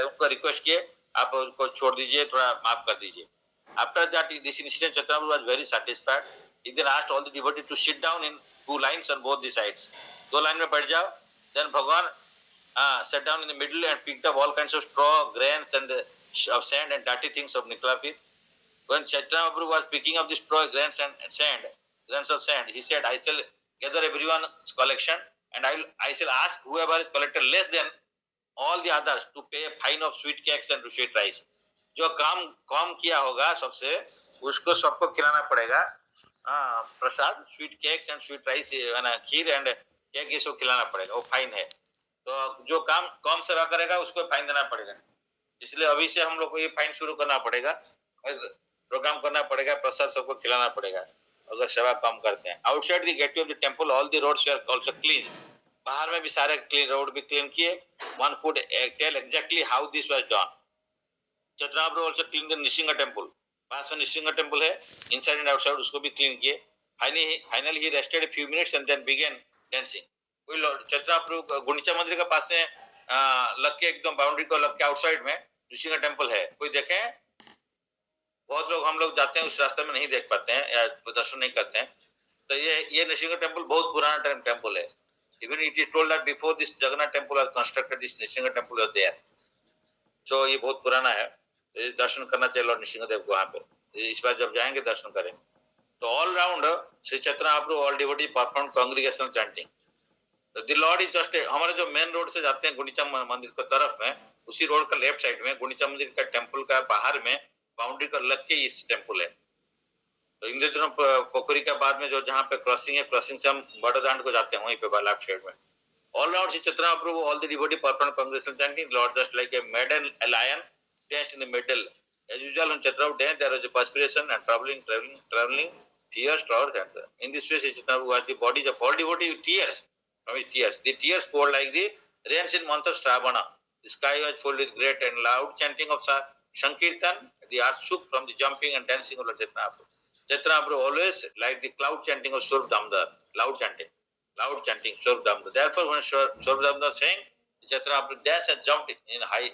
उनको रिक्वेस्ट किए आप उनको छोड़ दीजिए, थोड़ा माफ कर दीजिए. After that this incident Chaitanya Mahaprabhu was very satisfied. He then asked all the devotees to sit down in two lines on both the sides. दो लाइन में बैठ जाओ. Then Bhagavan sat down in the middle and picked up all kinds of straw, grains and of sand and dirty things of Niklapir. When Chaitanya Mahaprabhu was picking up the straw, grains and sand, grains of sand, he said, I shall gather everyone's collection and I shall ask whoever is collected less than all the others to pay a fine of sweet cakes and sweet rice. जो काम किया होगा सबसे उसको सबको खिलाना पड़ेगा. Prasad, sweet cakes and sweet rice, kheer and cake ये सब खिलाना पड़ेगा. वो फाइन है. तो जो काम कम सेवा करेगा उसको फाइन देना पड़ेगा. इसलिए अभी से हम लोग को ये फाइन शुरू करना पड़ेगा, प्रोग्राम करना पड़ेगा, प्रसाद सबको खिलाना पड़ेगा अगर सेवा कम करते हैं. Outside the gateway of the temple all the roads are also clean. बाहर में भी सारे क्लीन रोड भी क्लीन किए. One could tell exactly how this was done. Chaitanya Mahaprabhu also cleaned the Nishinga temple. पास में निशिंगा टेंपल है, inside and outside उसको भी क्लीन किए. Finally he rested a few minutes and then began dancing. कोई चैतन्य प्रभु गुंडीचा मंदिर के पास में लग के एकदम बाउंड्री को लग के आउटसाइड में निशिंगा टेंपल है. कोई देखे? बहुत लोग हम लोग जाते हैं उस रास्ते में नहीं देख पाते हैं या दर्शन नहीं करते हैं. तो ये निशिंगा टेंपल बहुत पुराना टेंपल है. Even it is told that before this Jagannath temple was constructed, this Nishinga temple was there. So ये बहुत पुराना है. दर्शन करना चाहिए लॉर्ड नृसिंहदेव को वहां पे. इस बार जब जाएंगे दर्शन करें. तो all round Shri Chaitanya Mahaprabhu all devotee perform congregational chanting. तो द लॉर्ड इज जस्ट हमारे जो मेन रोड से जाते हैं गुंडीचा मंदिर की तरफ में, उसी रोड का लेफ्ट साइड में गुंडीचा मंदिर का टेंपल का बाहर में बाउंड्री का लग के इस टेंपल है. तो इंद्रधनु पोखरी के बाद में जो जहाँ पे क्रॉसिंग है, क्रॉसिंग से हम बड़ोदांड को जाते हैं वहीं पे लेफ्ट साइड में. All round Shri Chaitanya Mahaprabhu all the devotee perform congregational chanting. Lord just like a maiden a lion danced in the middle. As usual on Chaitanya dance there was a perspiration and traveling tears towards and in this way Chaitanya was the body of all devotee with tears. From his tears, the tears poured like the rains in month of Shravana. The sky was filled with great and loud chanting of Sankirtan. The earth shook from the jumping and dancing of Chaitanya Prabhu. Chaitanya Prabhu always liked the cloud chanting of Swarup Damodar. Loud chanting Swarup Damodar. Therefore when Swarup Damodar sang, Chaitanya Prabhu danced and jumped in high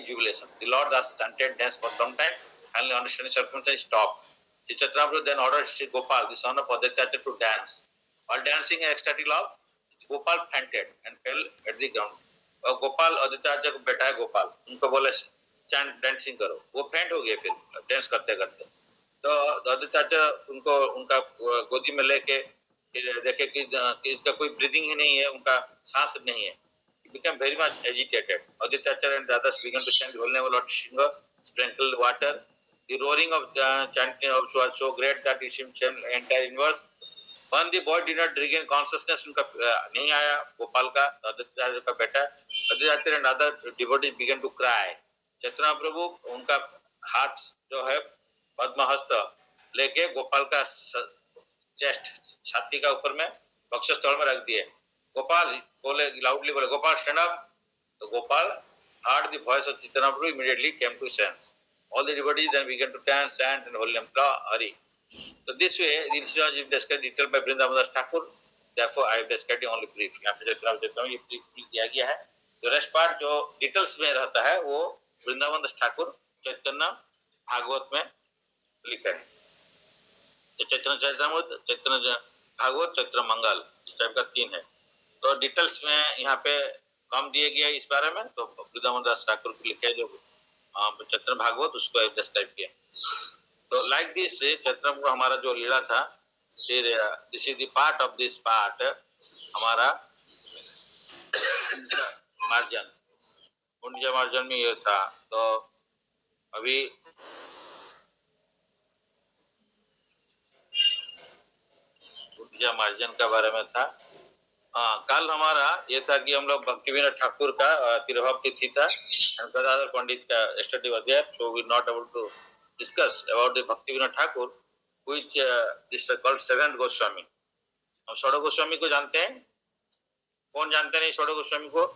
jubilation. The Lord thus chanted dance for some time, finally understanding circumstances stopped. Sri Chaitanya Prabhu then ordered Sri Gopal, the son of Aditya, to dance. While dancing in ecstatic love, Gopal fainted and fell at the ground. और गोपाल आदित्य को बैठा है गोपाल, उनको बोले chant dancing करो. वो फेंट हो गए फिर डांस करते करते. तो आदित्य उनको उनका गोदी में लेके देखे कि इसका कोई ब्रीदिंग ही नहीं है, उनका सांस नहीं है. He became very much agitated. Aditya and the others began to chant the holy name of Lord Shinga, sprinkled water. The roaring of chanting was so great that it seemed entire inverse. When the boy did not regain consciousness, उनका नहीं आया गोपाल का, आदित्य का बेटा. Aditya and other devotees began to cry. चैतन्य प्रभु उनका हाथ जो है पद्म हस्त लेके गोपाल का चेस्ट, छाती का ऊपर में वक्षस्थल में रख दिए। गोपाल बोले, लाउडली बोले, गोपाल स्टैंड अप। तो Gopal heard the voice of Chaitanya Prabhu, immediately came to sense. All the devotees then began to dance, chant and holy name Hari. So this way the incident is described detailed by Vrindavan Das Thakur. Therefore I have described it only brief. यहाँ पे चैतन्य ये brief किया गया है। जो rest part जो details में रहता है वो वृंदावन दास ठाकुर चैतन्य भागवत में लिखा है। तो चैतन्य चरितामृत, चैतन्य भागवत, चैतन्य मंगल, इस टाइप का 3 है। तो डिटेल्स में यहाँ पे कम दिए गया इस बारे में। तो वृंदावन दास ठाकुर को लिखे जो चैतन्य भागवत उसको डिस्क्राइब किया। तो लाइक दिस चैतन्य को हमारा जो लीला था, फिर this is the part of this part हमारा मार्जन, कुंज मार्जन में ये था। तो अभी कुंज मार्जन के बारे में था। कल हमारा ये था कि हम लोग भक्ति विनोद ठाकुर का तिरुभाव तिथि था, गदाधर पंडित का study was there, so we not able to discuss about the Bhakti Vinod Thakur, which this is called seventh Goswami. हम षोडश गोस्वामी को जानते हैं? कौन जानते नहीं षोडश गोस्वामी को?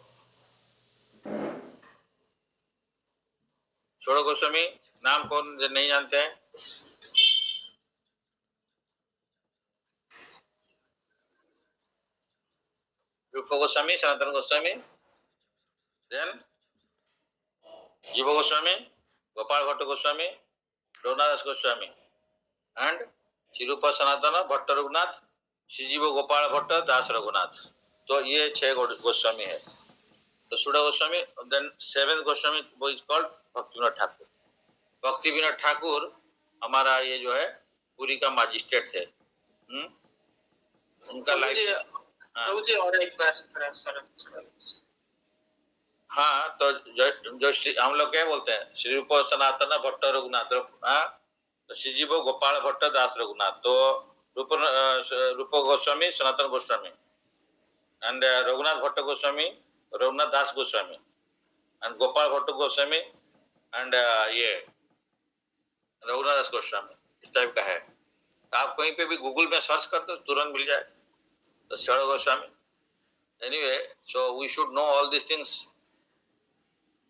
षोडश गोस्वामी नाम कौन नहीं जानते हैं? रूप गोस्वामी, सनातन गोस्वामी, then जीव गोस्वामी, गोपाल भट्ट गोस्वामी, रघुनाथ गोस्वामी एंड श्रीरूप सनातन भट्ट रघुनाथ, श्रीजीव गोपाल भट्ट दास रघुनाथ। तो ये 6 गोस्वामी है। तो षोडश गोस्वामी, देन 7th गोस्वामी वो इज कॉल्ड भक्ति विनोद ठाकुर। भक्ति विनोद ठाकुर हमारा ये जो है पुरी का मैजिस्ट्रेट थे। उनका लाइफ और एक बार थोड़ा सर। हाँ, तो जो हम लोग क्या बोलते हैं, श्री रूप सनातन भट्ट रघुनाथ, तो श्रीजीव गोपाल भट्ट दास रघुनाथ। तो Rup Goswami, Sanatan Goswami and Raghunath Bhatta Goswami, Raghunath Das Goswami and Gopal Bhatta Goswami and ये रघुनाथ दास गोस्वामी, इस टाइप का है। तो आप कहीं पे भी गूगल में सर्च कर दो तुरंत मिल जाए। तो षोडश Goswami, anyway, so we should know all this things.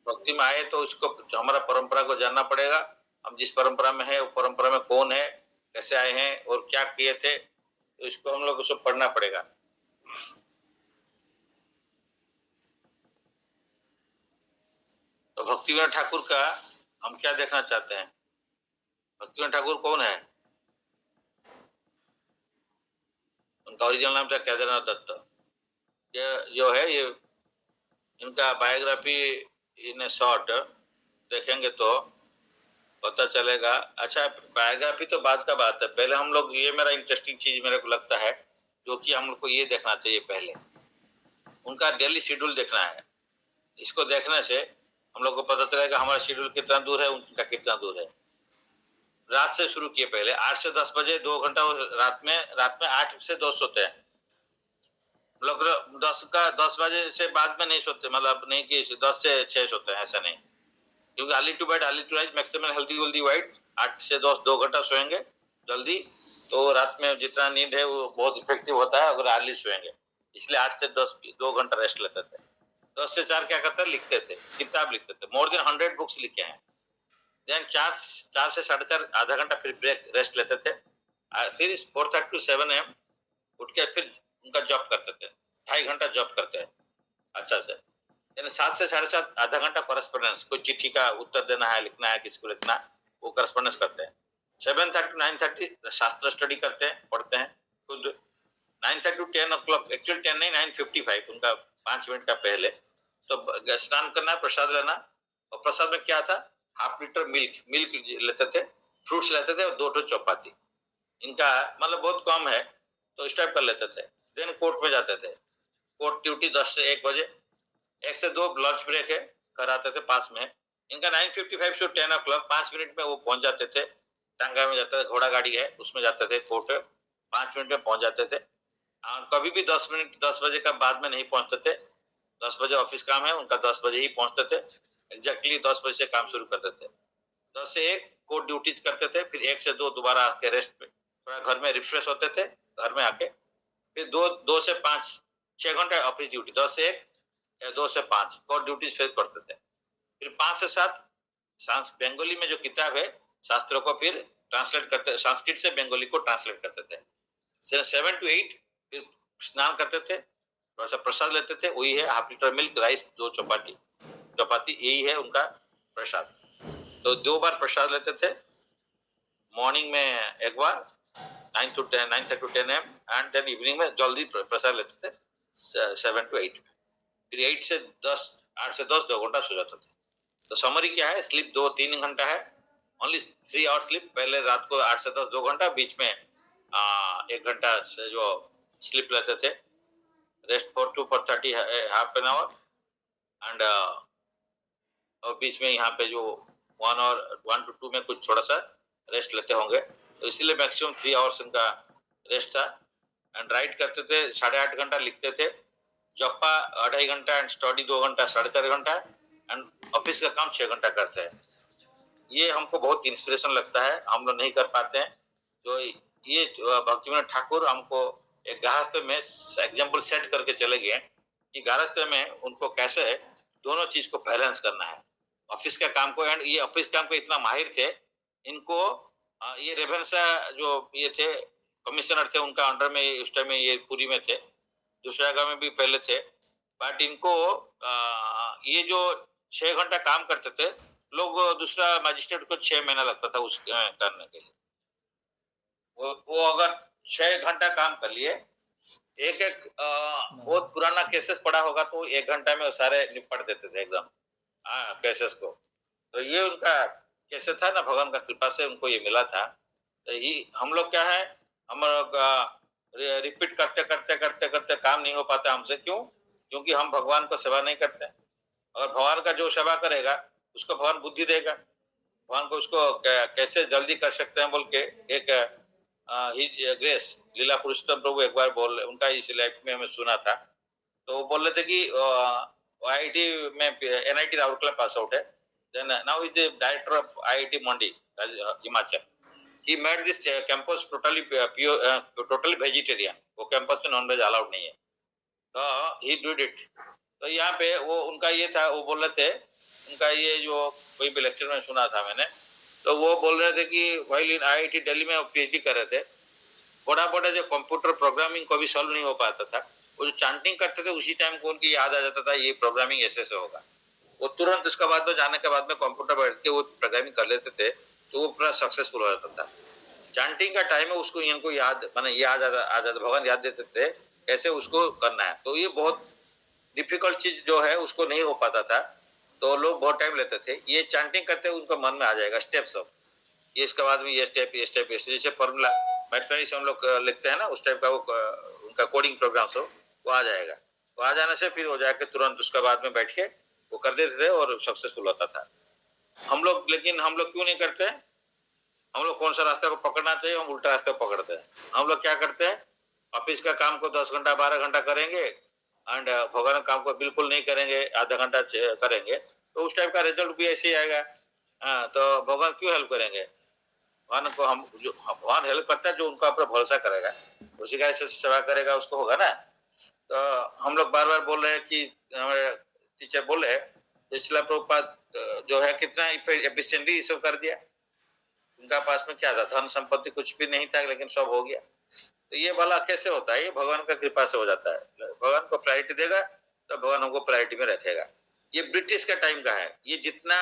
भक्ति में आए तो उसको हमारा परंपरा को जानना पड़ेगा। हम जिस परंपरा में है वो परंपरा में कौन है, कैसे आए हैं और क्या किए थे, तो इसको हम लोग को सब पढ़ना पड़ेगा। तो भक्ति विनोद ठाकुर का हम क्या देखना चाहते हैं? भक्ति विनोद ठाकुर कौन है? उनका ओरिजिनल नाम था केदारनाथ दत्त। ये जो है ये इनका बायोग्राफी इन शॉर्ट देखेंगे तो पता चलेगा। अच्छा, बायोग्राफी तो बाद का बात है, पहले हम लोग ये मेरा इंटरेस्टिंग चीज मेरे को लगता है जो कि हम लोग को ये देखना चाहिए, पहले उनका डेली शेड्यूल देखना है। इसको देखने से हम लोग को पता चलेगा हमारा शेड्यूल कितना दूर है, उनका कितना दूर है। रात से शुरू किए, पहले 8 से 10 बजे 2 घंटा रात में 8 से 2 सोते हैं लोग। 10 बजे से बाद में नहीं सोते, मतलब नहीं कि 10 से 6 सोते हैं, ऐसा नहीं। क्योंकि early to bed early to rise, maximum healthy white 8 से 2 घंटा सोएंगे जल्दी, तो रात में जितना नींद है वो बहुत इफेक्टिव होता है अगर अर्ली सोएंगे। इसलिए 8 से 10 2 घंटा रेस्ट लेते थे। 10 से 4 क्या करते थे, लिखते थे, किताब लिखते थे। मोर देन 100 बुक्स लिखे हैं। देन 4 से 4:30 आधा घंटा फिर ब्रेक रेस्ट लेते थे। फिर 4:30 to 7 AM उठ के फिर उनका जॉब करते थे, 2.5 घंटा जॉब करते हैं अच्छा से। 7 से 7:30 आधा घंटा कॉरेस्पोंडेंस, कोई चिट्ठी का उत्तर देना है, लिखना है, किसको लिखना है, वो कॉरेस्पोंडेंस करते हैं। 7:30 to 9:30 शास्त्र स्टडी करते हैं, पढ़ते हैं खुद। 9:30 to 10 o'clock, एक्चुअली 10 नहीं 9:55 उनका 5 मिनट का पहले। तो स्नान करना, प्रसाद लेना, और प्रसाद में क्या था, 1/2 लीटर मिल्क लेते थे, फ्रूट्स लेते थे और 2 चपाती। इनका मतलब बहुत कम है तो इस टाइप कर लेते थे। देन कोर्ट में जाते थे, कोर्ट ड्यूटी 10 से 1 बजे, 1 से 2 लंच ब्रेक है, कराते थे पास में। इनका 9:55 से 10 o'clock 5 मिनट में वो पहुंच जाते थे। टांगा में जाते थे, घोड़ा गाड़ी है उसमें जाते थे कोर्ट, 5 मिनट में पहुंच जाते थे। कभी भी 10 बजे का बाद में नहीं पहुंचते थे। 10 बजे ऑफिस काम है उनका, 10 बजे ही पहुंचते थे एग्जैक्टली। 10 बजे से काम शुरू करते थे। 10 से 1 कोर्ट ड्यूटीज करते थे, फिर 1 से 2 दोबारा आके रेस्ट पे थोड़ा घर में रिफ्रेश होते थे, घर में आके फिर 2 से 5 6 घंटे ऑफिस ड्यूटी, 10 से 1 या 2 से 5 कोर ड्यूटी फिर करते थे। फिर 5 से 7 बंगाली में जो किताब है शास्त्रों को फिर ट्रांसलेट करते, संस्कृत से बंगाली को ट्रांसलेट करते थे। 7 to 8 फिर स्नान करते थे, थोड़ा सा प्रसाद लेते थे, वही है हाफ लीटर मिल्क, राइस, 2 चपाती, यही है उनका प्रसाद। तो 2 बार प्रसाद लेते थे, मॉर्निंग में एक बार 9:30 to 10 am and then evening में जल्दी प्रसाद लेते थे 7 to 8। फिर 8 से 10 2 घंटा सो जाते थे। तो समरी क्या है, स्लीप 2-3 घंटा है, ओनली 3 आवर स्लीप। पहले रात को 8 से 10 2 घंटा, बीच में 1 घंटा से जो स्लीप लेते थे, rest 4 to 4:30 half an hour and और बीच में यहाँ पे जो 1 to 2 में कुछ थोड़ा सा रेस्ट लेते होंगे, तो इसीलिए मैक्सिमम 3 आवर्स उनका रेस्ट था। एंड राइट करते थे 8.5 घंटा, लिखते थे जपा 2.5 घंटा एंड स्टडी 2 घंटा, 4.5 घंटा एंड ऑफिस का काम 6 घंटा करते हैं। ये हमको बहुत इंस्पिरेशन लगता है, हम लोग नहीं कर पाते हैं। जो ये भक्तिविनोद ठाकुर हमको एक गृहस्थ में एग्जाम्पल सेट करके चले गए कि गृहस्थ में उनको कैसे दोनों चीज को बैलेंस करना है, ऑफिस का काम को, एंड ये ऑफिस काम को इतना माहिर थे। इनको ये रेवेन्सा जो ये थे कमिश्नर थे, उनका अंडर में उस टाइम में ये पुरी में थे, दूसरा जगह में भी पहले थे, बट इनको ये जो 6 घंटा काम करते थे लोग, दूसरा मजिस्ट्रेट को 6 महीना लगता था उस करने के लिए। वो अगर 6 घंटा काम कर लिए, एक बहुत पुराना केसेस पड़ा होगा तो 1 घंटा में सारे निपट देते थे एकदम केसेस को। तो ये उनका कैसे था ना, भगवान का कृपा से उनको ये मिला था। तो ये हम लोग क्या है, हम लोग रिपीट करते करते करते करते काम नहीं हो पाता हमसे। क्यों? क्योंकि हम भगवान को सेवा नहीं करते। और भगवान का जो सेवा करेगा उसको भगवान बुद्धि देगा, भगवान को उसको कैसे जल्दी कर सकते हैं बोल के एक ग्रेस लीला पुरुषोत्तम प्रभु एक बार बोल, उनका इस लाइफ में हमें सुना था। तो वो बोल रहे थे कि आईआईटी में एनआईटी राउरकेला पास आउट है, then now is the director of IIT Mandi, Himachal. He made this campus totally pure, totally vegetarian. वो कैंपस में नॉनवेज अलाउड नहीं है, तो he did it। तो यहाँ पे वो उनका ये था, वो बोल रहे थे, उनका ये जो कोई भी लेक्चर में सुना था मैंने, तो वो बोल रहे थे कि while in IIT दिल्ली में पीएचडी कर रहे थे, बड़ा बड़ा जो कंप्यूटर प्रोग्रामिंग को भी सॉल्व नहीं हो पाता था, वो जो चांटिंग करते थे उसी टाइम को उनकी याद आ जाता था ये प्रोग्रामिंग ऐसे होगा। वो तुरंत उसके बाद में जाने के बाद में कंप्यूटर बैठ के वो प्रोग्रामिंग कर लेते थे, तो वो पूरा सक्सेसफुल हो जाता था। चांटिंग का टाइम है, उसको इनको याद माने ये आ जाता, भगवान याद देते थे कैसे उसको करना है। तो ये बहुत डिफिकल्ट चीज जो है उसको नहीं हो पाता था, तो लोग बहुत टाइम लेते थे। ये चांटिंग करते उनको मन में आ जाएगा स्टेप्स ऑफ ये, इसके बाद में ये स्टेप ये स्टेप, जैसे फॉर्मूला मैथमेटिक्स हम लोग लिखते हैं ना, उस टाइप का वो उनका कोडिंग प्रोग्राम सब वो आ जाएगा। वो आ जाने से फिर हो जाके तुरंत उसके बाद में बैठ के वो कर देते थे और सक्सेसफुल होता था। हम लोग, लेकिन हम लोग क्यों नहीं करते? हम लोग कौन सा रास्ता को पकड़ना चाहिए, हम उल्टा रास्ता पकड़ते हैं। हम लोग क्या करते हैं, ऑफिस का काम को 10 घंटा 12 घंटा करेंगे एंड भगवान काम को बिल्कुल नहीं करेंगे, आधा घंटा करेंगे, तो उस टाइप का रिजल्ट भी ऐसे ही आएगा। तो भगवान क्यों हेल्प करेंगे? भगवान को हम जो भगवान हेल्प करता है जो उनका ऊपर भरोसा करेगा, उसी का ऐसे सेवा करेगा, उसको होगा ना। तो हम लोग बार बार बोल रहे हैं कि हमारे टीचर बोले शिला प्रभुपाद जो है कितना एफिशिएंटली सब कर दिया। उनका पास में क्या था, धन संपत्ति कुछ भी नहीं था, लेकिन सब हो गया। तो ये भला कैसे होता है? ये भगवान का कृपा से हो जाता है। भगवान को प्रायोरिटी देगा तो भगवान हमको प्रायोरिटी में रखेगा। ये ब्रिटिश का टाइम का है। ये जितना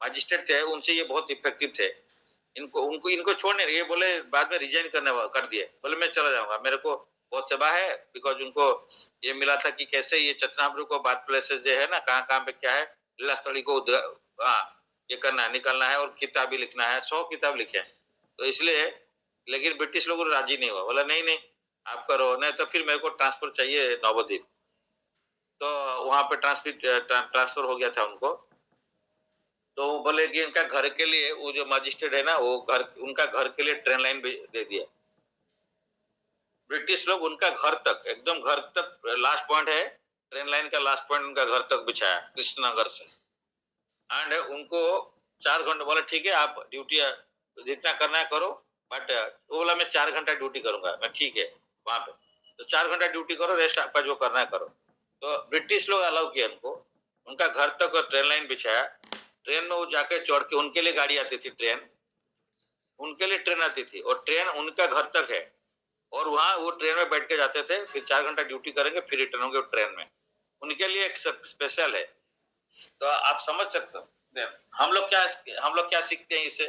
मजिस्ट्रेट थे उनसे ये बहुत इफेक्टिव थे। इनको छोड़ने, ये बोले बाद में रिजाइन कर दिए, बोले मैं चला जाऊंगा, मेरे को बहुत सेवा है। बिकॉज उनको ये मिला था कि कैसे ये चतनापुर को बात प्लेसेस जो है ना, कहाँ पे क्या है, लीला स्थली को ये करना है, निकलना है और किताब भी लिखना है, 100 किताब लिखे। तो इसलिए, लेकिन ब्रिटिश लोगों राजी नहीं हुआ, बोला नहीं नहीं आप करो, नहीं तो फिर मेरे को ट्रांसफर चाहिए नवद्वीप। तो वहां पे ट्रांसफर हो गया था उनको। तो वो बोले कि इनका घर के लिए, वो जो मजिस्ट्रेट है ना, वो उनका घर के लिए ट्रेन लाइन दे दिया। ब्रिटिश लोग उनका घर तक, एकदम घर तक लास्ट पॉइंट है, ट्रेन लाइन का लास्ट पॉइंट उनका घर तक बिछाया कृष्णनगर से। एंड उनको 4 घंटे बोला ठीक है आप ड्यूटी जितना करना है करो, बट वो बोला मैं 4 घंटा ड्यूटी करूंगा। मैं ठीक है वहां पे, तो 4 घंटा ड्यूटी करो, रेस्ट आपका जो करना है करो। तो ब्रिटिश लोग अलाउ किया उनको, उनका घर तक ट्रेन लाइन बिछाया, ट्रेन में वो जाके चढ़ के, उनके लिए गाड़ी आती थी ट्रेन, उनके लिए ट्रेन आती थी और ट्रेन उनका घर तक है, और वहां वो ट्रेन में बैठ के जाते थे, फिर 4 घंटा ड्यूटी करेंगे, फिर रिटर्न होंगे ट्रेन में। उनके लिए एक स्पेशल है। तो आप समझ सकते हो हम लोग क्या सीखते हैं इससे।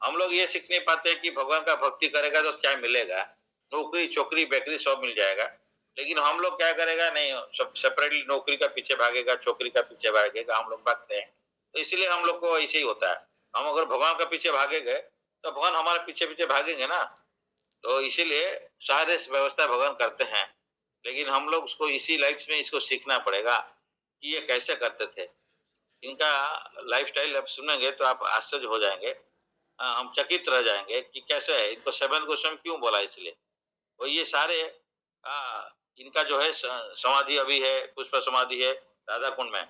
हम लोग ये सीख नहीं पाते कि भगवान का भक्ति करेगा तो क्या मिलेगा, नौकरी चौकरी बेकरी सब मिल जाएगा। लेकिन हम लोग क्या करेगा, नहीं, सब सेपरेटली नौकरी का पीछे भागेगा, छोकरी का पीछे भागेगा, हम लोग भागते हैं। तो इसीलिए हम लोग को ऐसे ही होता है। हम अगर भगवान का पीछे भागेंगे तो भगवान हमारे पीछे पीछे भागेंगे ना। तो इसीलिए सारे व्यवस्था भगवान करते हैं, लेकिन हम लोग उसको इसी लाइफ में इसको सीखना पड़ेगा कि ये कैसे करते थे। इनका लाइफस्टाइल आप सुनेंगे तो आप आश्चर्य हो जाएंगे। हम चकित रह जाएंगे कि कैसे है, इनको सेवन गोस्वामी क्यों बोला इसलिए। और ये सारे इनका जो है समाधि अभी है, पुष्प समाधि है राधा कुंड में।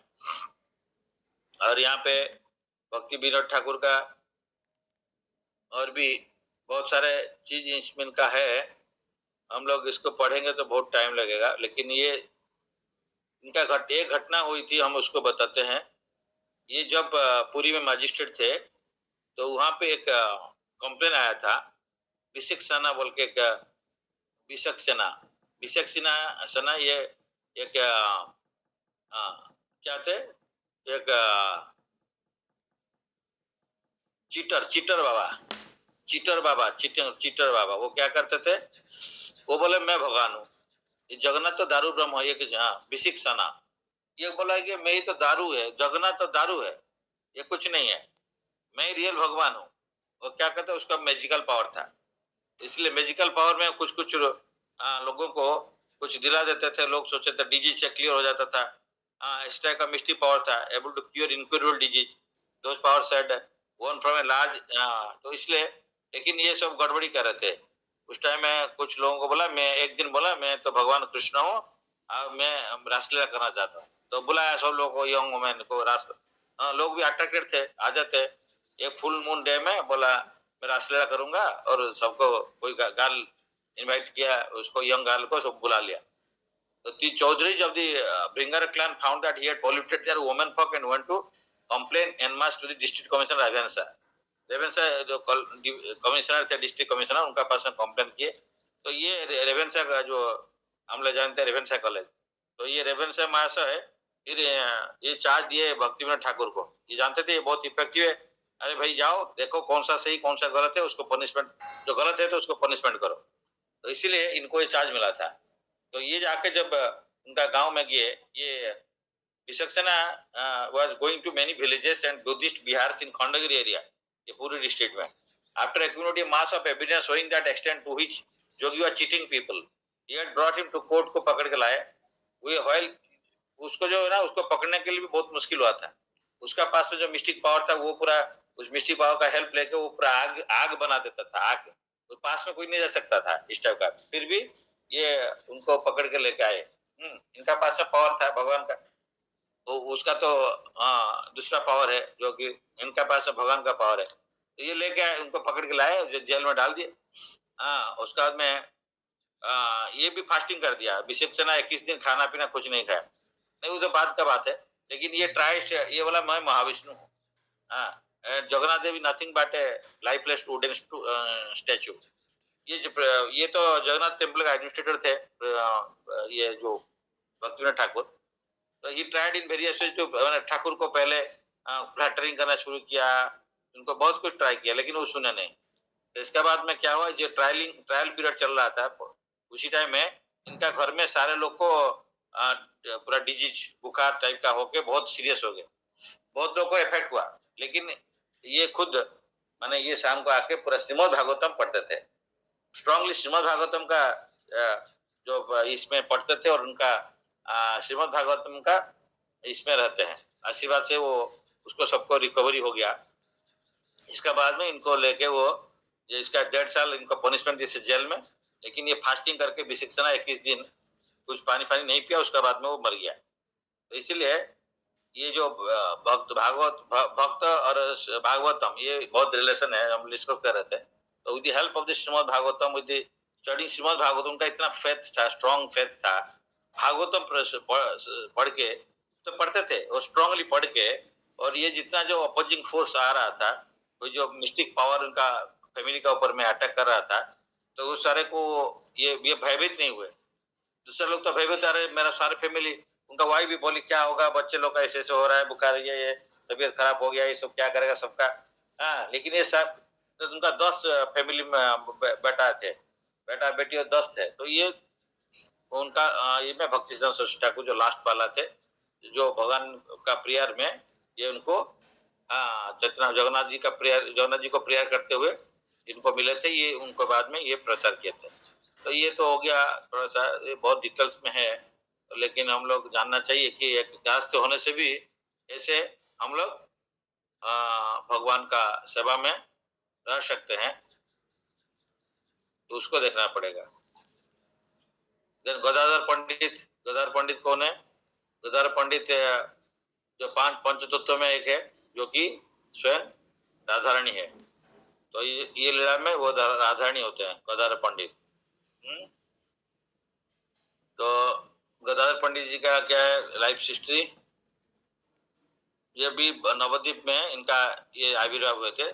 और यहाँ पे भक्ति विनोद ठाकुर का और भी बहुत सारे चीज इसमें इनका है। हम लोग इसको पढ़ेंगे तो बहुत टाइम लगेगा, लेकिन ये इनका एक घटना हुई थी, हम उसको बताते हैं। ये जब पुरी में मजिस्ट्रेट थे, तो वहां पे एक कंप्लेन आया था, विशिक्षना बोल के, एक विशक्षना, विशक्षना सना, ये एक क्या थे, एक चीटर चीटर बाबा, चीटर बाबा, चीटर बाबा। वो क्या करते थे, वो बोले मैं भगवान हूँ, जगन्नाथ तो दारू ब्रह्म है, ये विशिक्षना, ये बोला कि मैं ही तो दारू है, जगन्नाथ तो दारू है, ये कुछ नहीं है, मैं रियल भगवान हूँ। वो क्या कहते, उसका मैजिकल पावर था। इसलिए मैजिकल पावर में कुछ कुछ लोगों को कुछ दिला देते थे, लोग सोचते थे डिजीज से क्लियर हो जाता था। इस टाइप का मिस्टिक पावर था, able to cure incurable disease, those power said one from a large. तो इसलिए, लेकिन ये सब गड़बड़ी कर रहे थे। उस टाइम में कुछ लोगों को बोला, मैं एक दिन बोला मैं तो भगवान कृष्ण हूँ, मैं रासलीला करना चाहता हूँ। तो बुलाया सब लोगों को, यंग वुमेन को, लोग भी अट्रैक्टेड थे, आ जाते। एक फुल मून डे में बोला मैं रासलीला करूंगा, और सबको कोई गर्ल इनवाइट किया, उसको यंग गर्ल को सब बुला लिया। So the Chaudharies of the Bringer clan found that he had polluted their women folk and went to complain en masse to the district commissioner Revensa. Ravenshaw जो कमिश्नर थे, district commissioner, उनका पास में complain किए। तो ये रेवेंसा का जो हम लोग जानते हैं रेवेंसा कॉलेज, तो ये रेवेंसा महाशय है, फिर ये चार्ज दिए भक्ति विनोद ठाकुर को। ये जानते थे ये बहुत इफेक्टिव है, अरे भाई जाओ देखो कौन सा सही कौन सा गलत है, उसको पनिशमेंट, जो गलत है तो उसको पनिशमेंट करो। तो इसीलिए इनको ये चार्ज मिला था। तो ये जाके जब उनका गांव में गए, ये Vichakshana was going to many villages and Buddhist viharas in Khandagiri area, ये पूरी डिस्ट्रिक्ट में। After accumulating mass of evidence showing that extent to which jogi were cheating people, he had brought him to court, को पकड़ के लाए। वो व्हाइल उसको जो है ना, उसको पकड़ने के लिए भी बहुत मुश्किल हुआ था। उसका पास में जो मिस्टिक पावर था, वो पूरा उस मिस्टिक पावर का हेल्प लेके वो पूरा आग आग बना देता था, आग, तो पास में कोई नहीं जा सकता था इस टाइप का। फिर भी ये उनको पकड़ के लेके आए। इनका पास में पावर था भगवान का, तो उसका तो दूसरा पावर है, जो कि इनका पास में भगवान का पावर है। तो ये लेके आए, उनको पकड़ के लाए, जेल में डाल दिए। उसके बाद में ये भी फास्टिंग कर दिया, विशेषणा 21 दिन खाना पीना कुछ नहीं खाया। नहीं, वो तो बात का बात है, लेकिन ये ट्राइस्ट, ये बोला मैं महाविष्णु हूँ। Jagannath deity nothing but a lifeless wooden statue. ये तो जगन्नाथ टेम्पल का एडमिनिस्ट्रेटर थे, ये जो भक्तिविनोद ठाकुर। तो he tried in various ways to, Thakur को पहले फ्लैटरिंग करना शुरू किया, उनको बहुत कुछ ट्राई किया, लेकिन वो सुने नहीं। तो इसके बाद में क्या हुआ, जो ट्रायल पीरियड चल रहा था, उसी टाइम में इनका घर में सारे लोग को पूरा डिजीज बुखार टाइप का होके बहुत सीरियस हो गए, बहुत लोग को इफेक्ट हुआ। लेकिन ये खुद माने ये शाम को आके पूरा श्रीमद् भागवतम पढ़ते थे, स्ट्रांगली श्रीमद् भागवतम का जो इसमें पढ़ते थे, और उनका श्रीमद् भागवतम का इसमें रहते हैं आशीर्वाद से, वो उसको सबको रिकवरी हो गया। इसका बाद में इनको लेके वो इसका 1.5 साल इनको पनिशमेंट दी जेल में, लेकिन ये फास्टिंग करके विशिक्षणा 21 दिन कुछ पानी पानी नहीं पिया, उसके बाद में वो मर गया। तो इसीलिए ये जो भक्त और भागवतम, ये बहुत रिलेशन है, हम डिस्कस कर रहे थे। तो with the help of the Shrimad Bhagavatam, with the study Shrimad Bhagavatam, उनका इतना फेथ था, स्ट्रॉन्ग फेथ था, भागवतम पढ़ के तो पढ़ते थे और स्ट्रांगली पढ़ के, और ये जितना जो अपोजिंग फोर्स आ रहा था, वो जो मिस्टिक पावर उनका फैमिली का ऊपर में अटैक कर रहा था, तो उस सारे को ये भयभीत नहीं हुए। दूसरे लोग तो भयभीत आ रहे, मेरा सारे फैमिली, उनका वाइफ भी बोली क्या होगा, बच्चे लोग का ऐसे ऐसे हो रहा है, बुखार ये तबीयत खराब हो गया, ये सब क्या करेगा सबका। हाँ, लेकिन ये सब तो उनका 10 फैमिली में बेटा थे, बेटा बेटी और 10 थे। तो ये उनका ये में भक्ति सरस्वती ठाकुर जो लास्ट वाला थे, जो भगवान का प्रेयर में ये उनको चैतन्य जगन्नाथ जी को प्रेयर करते हुए इनको मिले थे, ये उनको बाद में ये प्रचार किए थे। तो ये तो हो गया थोड़ा सा, ये बहुत डिटेल्स में है, लेकिन हम लोग जानना चाहिए कि एक गृहस्थ होने से भी ऐसे हम लोग भगवान का सेवा में रह सकते हैं, तो उसको देखना पड़ेगा। गदाधर पंडित कौन है? गदाधर पंडित जो 5 पंचतत्व में एक है, जो कि स्वयं राधारानी है। तो ये लीला में वो राधारानी होते हैं गदाधर पंडित। तो गदाधर पंडित जी का क्या है लाइफ हिस्ट्री, ये भी नवद्वीप में इनका ये आविर्भाव हुए थे।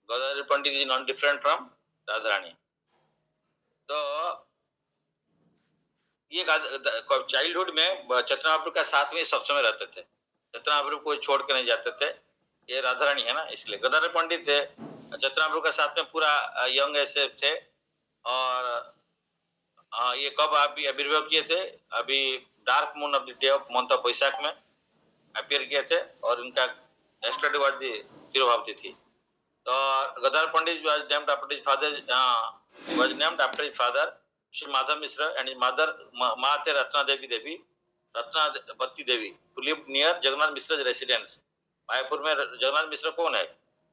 Gadadhar Pandit is not different from Radharani. तो ये चाइल्डहुड में चैतन्य महाप्रभु का साथ में सब समय रहते थे, चैतन्य महाप्रभु को छोड़ के नहीं जाते थे। ये राधारानी है ना, इसलिए गदाधर पंडित थे, चैतन्य महाप्रभु के साथ में पूरा यंग ऐसे थे। और ये कब अभी आविर्भाव किए थे? अभी dark moon of the day of month of Vaishakh में अपीयर किए थे, और इनका एस्टेड वाज दी तिरुभावती थी। तो गदाधर पंडित was named after his father, was named after his father Shri Madhav Mishra, and his mother माँ थे रत्नावती देवी, who lived near Jagannath Mishra residence. Mayapur में जगन्नाथ मिश्र कौन है?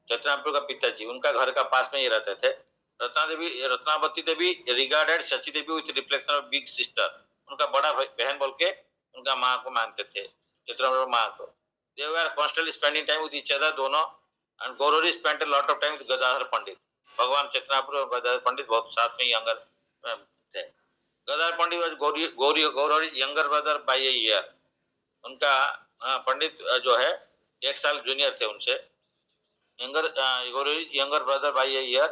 चैतन्य महाप्रभु का पिताजी, उनका घर का पास में ही रहते थे। Ratnavati Devi regarded Sachi Devi with reflection of big sister, उनका बड़ा बहन बोल के उनका माँ को मानते थे, चैतन्य महाप्रभु माँ को। They were constantly spending time with each other दोनों, and Gaurari spent a lot of time with Gadadhar Pandit। भगवान चैतन्य महाप्रभु और गदाधर पंडित बहुत साथ में यंगर थे। गदाधर पंडित was Gaurari younger brother by a year। उनका पंडित जो है 1 साल जूनियर थे उनसे। Gaurari younger brother by a year।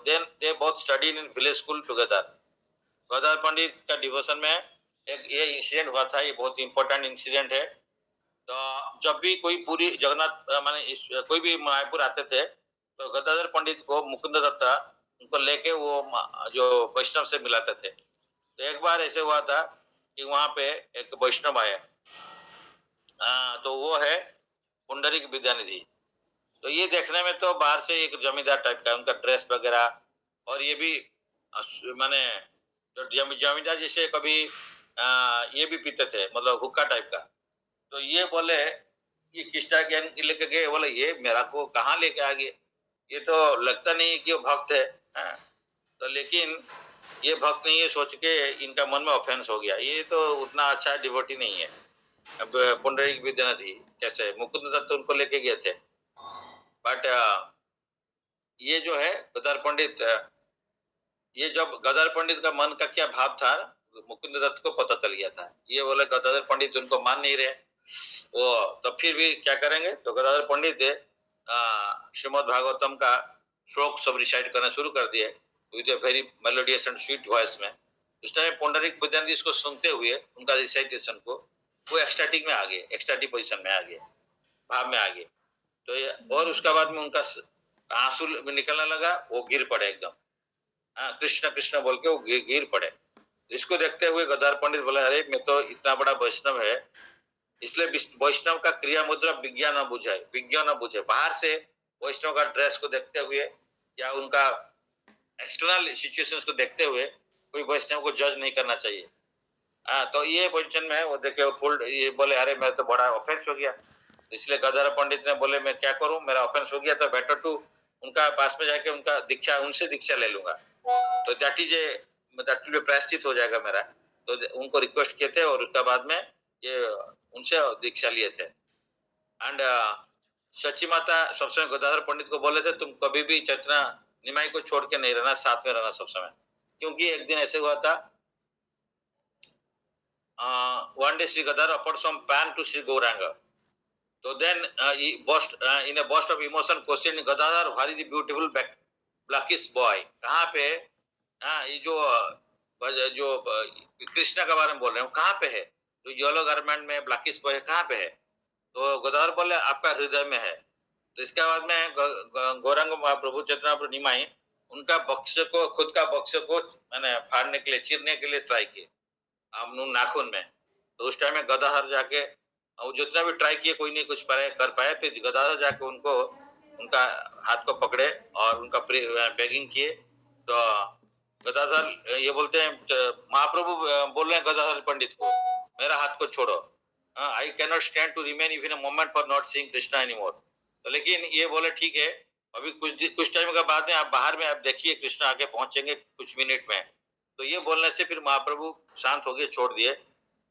Then they both studied in village school together। Gadadhar पंडित का डिवोशन में एक ये इंसिडेंट हुआ था, ये बहुत इंपॉर्टेंट इंसिडेंट है। तो जब भी कोई पूरी जगन्नाथ माने कोई भी मायापुर आते थे, तो गदाधर पंडित को मुकुंद दत्ता उनको लेके वो जो वैष्णव से मिलाते थे। तो एक बार ऐसे हुआ था कि वहां पे एक वैष्णव आया, तो वो है पुंडरीक विद्यानिधि। तो ये देखने में तो बाहर से एक जमींदार टाइप का, उनका ड्रेस वगैरह, और ये भी माने जमींदार जैसे कभी ये भी पीते थे, मतलब हुक्का टाइप का। तो ये बोले ये किसका ज्ञान लेके गए? बोले ये मेरा को कहाँ लेके आ गए, ये तो लगता नहीं कि वो भक्त है। तो लेकिन ये भक्त नहीं है सोच के इनका मन में ऑफेंस हो गया, ये तो उतना अच्छा डिवोटी नहीं है। अब पुंडरीक विद्यानिधि कैसे मुकुंद दत्त उनको लेके गए थे, बट ये जो है गदाधर पंडित, ये जब गदाधर पंडित का मन का क्या भाव था मुकुंद दत्त को पता चल गया था। ये बोले गदाधर पंडित उनको मान नहीं रहे, वो तो फिर भी क्या करेंगे? तो गदाधर पंडित श्रीमद् भागवतम का श्लोक सब रिसाइट करना शुरू कर दिए with a very melodious and sweet voice में। उस टाइम पुंडरीक विद्यानिधि इसको सुनते हुए उनका रिसाइटेशन को वो एक्सटैटिक में आ गए, एक्सटैटिक पोजीशन में आ गए, भाव में आ गए। तो और उसके बाद में उनका आंसू निकलने लगा, वो गिर पड़े एकदम, कृष्ण कृष्ण बोल के वो गिर पड़े। इसको देखते हुए गदाधर पंडित बोले अरे मैं तो इतना बड़ा वैष्णव है, इसलिए वैष्णव का क्रिया मुद्रा विज्ञान न बुझे। बाहर से वैष्णव का ड्रेस को देखते हुए या उनका एक्सटर्नल सिचुएशंस को देखते हुए कोई वैष्णव को जज नहीं करना चाहिए। तो ये पोजीशन में है, वो देखे ये बोले अरे मैं तो बड़ा ऑफेंस हो गया। इसलिए गदाधर पंडित ने बोले मैं क्या करूं, मेरा ऑफेंस हो गया, तो बेटर टू उनका पास में जाके उनका उनसे दीक्षा ले लूंगा, तो दैट विल बी प्रायश्चित हो जाएगा मेरा। तो उनको रिक्वेस्ट किए थे, और उसके बाद में ये उनसे दीक्षा लिए थे। एंड सची माता सब समय गदाधर पंडित को बोले थे तुम कभी भी चैतना निमाई को छोड़ के नहीं रहना, साथ में रहना सब समय। क्योंकि एक दिन ऐसे हुआ था, one day Sri Gadadhar offered some pan to Sri Gauranga. So then he burst in a burst of emotion questioned Gadadhar, where is the beautiful blackish boy? कहाँ पे ये जो कृष्णा के बारे में बोल रहे हैं कहाँ पे है? जो येलो गारमेंट में ब्लैकिश बॉय कहाँ पे है? तो गदाधर बोले आपका हृदय में है। तो इसके बाद में गौरांग महाप्रभु चैतन्य निमाई उनका बक्स को, खुद का बक्स को मैंने फाड़ने के लिए, चीरने के लिए ट्राई किए नाखून में। तो उस टाइम में गदाधर जाके और जितना भी ट्राई किए कोई नहीं कुछ कर पाया, तो गदाधर जाके उनको उनका हाथ को पकड़े और उनका बेगिंग किए। तो गदाधर ये बोलते हैं, महाप्रभु बोल रहे हैं गदाधर पंडित को, मेरा हाथ को छोड़ो, I can not stand to remain even a moment for not seeing Krishna anymore. तो लेकिन ये बोले ठीक है, अभी कुछ टाइम के बाद में आप बाहर में आप देखिए कृष्णा आके पहुंचेंगे कुछ मिनट में। तो ये बोलने से फिर महाप्रभु शांत हो गए, छोड़ दिए।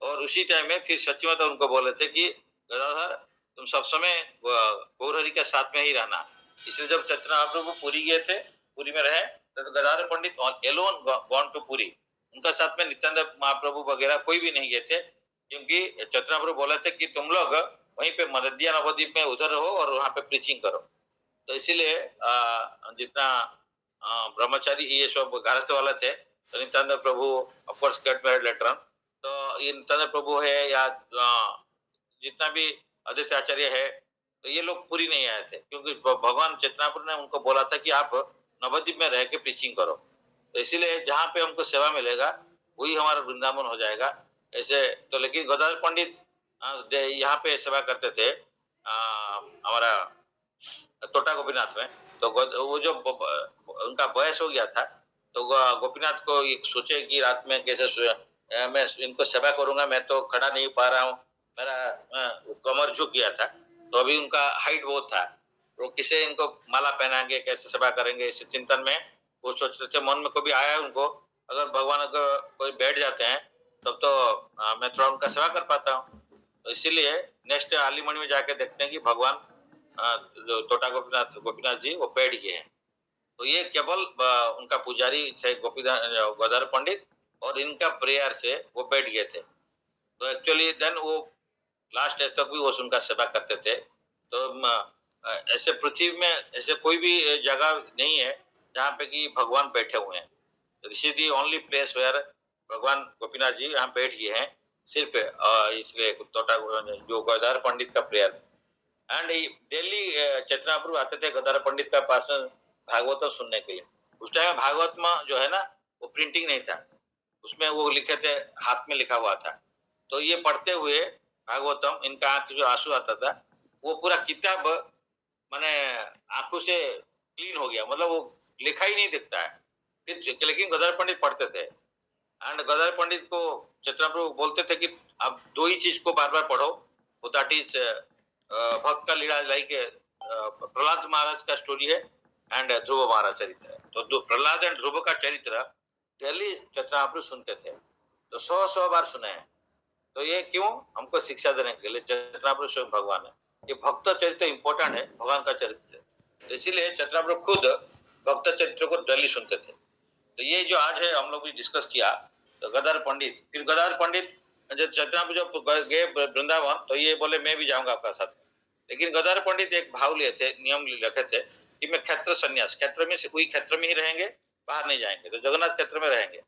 और उसी टाइम में फिर सची माता उनको बोले थे कि गदाधर तुम सब समय गौरहरि के साथ में ही रहना। इसलिए जब चैतन्य महाप्रभु पुरी गए थे, पुरी में रहे, तो गदाधर पंडित एलोन गॉन टू पुरी, उनका साथ में नित्यानंद महाप्रभु वगैरह कोई भी नहीं गए थे। क्योंकि चैतन्य महाप्रभु बोले थे कि तुम लोग वहीं पे मददिया नवद्वीप में उधर रहो और वहां पे प्रीचिंग करो। तो इसीलिए जितना ब्रह्मचारी ये सब गृहस्थ वाले थे, तो Nityananda Prabhu of course get married later on. तो ये नित्यानंद प्रभु है या जितना भी आदित्य आचार्य है, तो ये लोग पूरी नहीं आए थे, क्योंकि भगवान चैतन्यपुर ने उनको बोला था कि आप नवद्वीप में रह के प्रीचिंग करो। तो इसीलिए जहाँ पे हमको सेवा मिलेगा वही हमारा वृंदावन हो जाएगा ऐसे। तो लेकिन गदाधर पंडित यहाँ पे सेवा करते थे हमारा टोटा गोपीनाथ में। तो वो जो उनका बयस हो गया था, तो गोपीनाथ को सोचे कि रात में कैसे मैं इनको सेवा करूंगा, मैं तो खड़ा नहीं पा रहा हूँ, मेरा कमर झुक गया था। तो अभी उनका हाइट बहुत था, तो किसे इनको माला पहनाएंगे, कैसे सेवा करेंगे, इस चिंतन में वो सोच रहे थे। मन में कभी आया उनको, अगर भगवान अगर कोई बैठ जाते हैं तब तो मैं थोड़ा उनका सेवा कर पाता हूँ। तो इसीलिए नेक्स्ट आलीमणि में जाके देखते हैं कि भगवान जो टोटा गोपीनाथ जी वो बैठ गए हैं। तो ये केवल उनका पुजारी थे गदाधर पंडित, और इनका प्रेयर से वो बैठ गए थे। तो एक्चुअली देन वो लास्ट एज तक भी वो उनका सेवा करते थे। तो ऐसे पृथ्वी में ऐसे कोई भी जगह नहीं है जहाँ पे कि भगवान बैठे हुए हैं। तो this is the only place where भगवान गोपीनाथ जी यहाँ बैठ गए हैं सिर्फ, इसलिए टोटा जो गदाधर पंडित का प्रेयर। एंड डेली चैतन्य प्रभु आते थे गदाधर पंडित का पास में भागवत सुनने के लिए। उस टाइम भागवत में जो है ना वो प्रिंटिंग नहीं था, उसमें वो लिखे थे, हाथ में लिखा हुआ था। तो ये पढ़ते हुए भागवतम इनका आंख जो आंसू आता था, वो पूरा किताब माने आंखों से क्लीन हो गया, मतलब वो लिखा ही नहीं दिखता है। लेकिन गदाधर पंडित पढ़ते थे। एंड गदाधर पंडित को चैतन्य प्रभु बोलते थे कि आप दो ही चीज को बार बार पढ़ो, दैट इज भक्त का लीला, लाइक प्रहलाद महाराज का स्टोरी है एंड ध्रुव महाराज चरित्र है। तो प्रहलाद एंड ध्रुव का चरित्र डेली चैतन्य प्रभु सुनते थे, तो 100 बार सुने हैं। तो ये क्यों? हमको शिक्षा देने के लिए। चैतन्य प्रभु स्वयं भगवान है, ये भक्त चरित्र इंपॉर्टेंट है भगवान का चरित्र से। तो इसीलिए चैतन्य प्रभु खुद भक्त चरित्र को डेली सुनते थे। तो ये जो आज है हम लोग भी डिस्कस किया, तो गदाधर पंडित, फिर गदाधर पंडित जब चैतन्य जब गए वृंदावन, तो ये बोले मैं भी जाऊंगा आपका साथ। लेकिन गदाधर पंडित एक भाव लिए थे, नियम लिखे थे कि मैं क्षेत्र संन्यास, क्षेत्र में से कोई क्षेत्र में ही रहेंगे, बाहर नहीं जाएंगे, तो जगन्नाथ क्षेत्र में रहेंगे।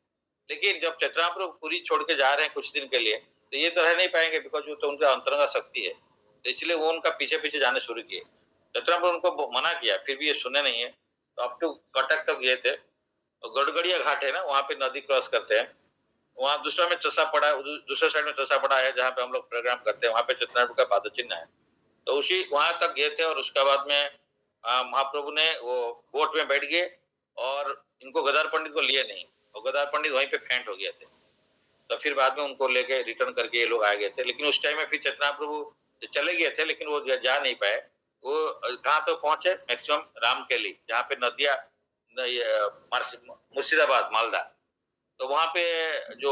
लेकिन जब चैतन्य प्रभु पूरी छोड़ के जा रहे हैं कुछ दिन के लिए, तो ये तो रह नहीं पाएंगे, बिकॉज वो तो उनका अंतरंगा शक्ति है। तो इसलिए वो उनका पीछे पीछे जाने शुरू किए। चैतन्य प्रभु उनको मना किया, फिर भी ये सुने नहीं है। तो अप टू कटक तक गए थे, तो गड़गड़िया घाट है ना, वहां पे नदी क्रॉस करते हैं, वहां दूसरा में चसा पड़ा, दूसरे साइड में चसा पड़ा है जहाँ पे हम लोग प्रोग्राम करते हैं, वहां पे चैतन्य प्रभु का पाद चिन्ह है। तो उसी वहां तक गए थे, और उसके बाद में महाप्रभु ने वो बोट में बैठ गए और इनको गदाधर पंडित को लिए नहीं, और गदाधर पंडित वहीं पे फेंट हो गए थे। तो फिर बाद में उनको लेके रिटर्न करके ये लोग आ गए थे। लेकिन उस टाइम में फिर चैतन्य प्रभु चले गए थे, लेकिन वो जा नहीं पाए। वो कहाँ तो पहुंचे मैक्सिमम रामकेली, जहाँ पे नदिया मुर्शिदाबाद मालदा। तो वहां पे जो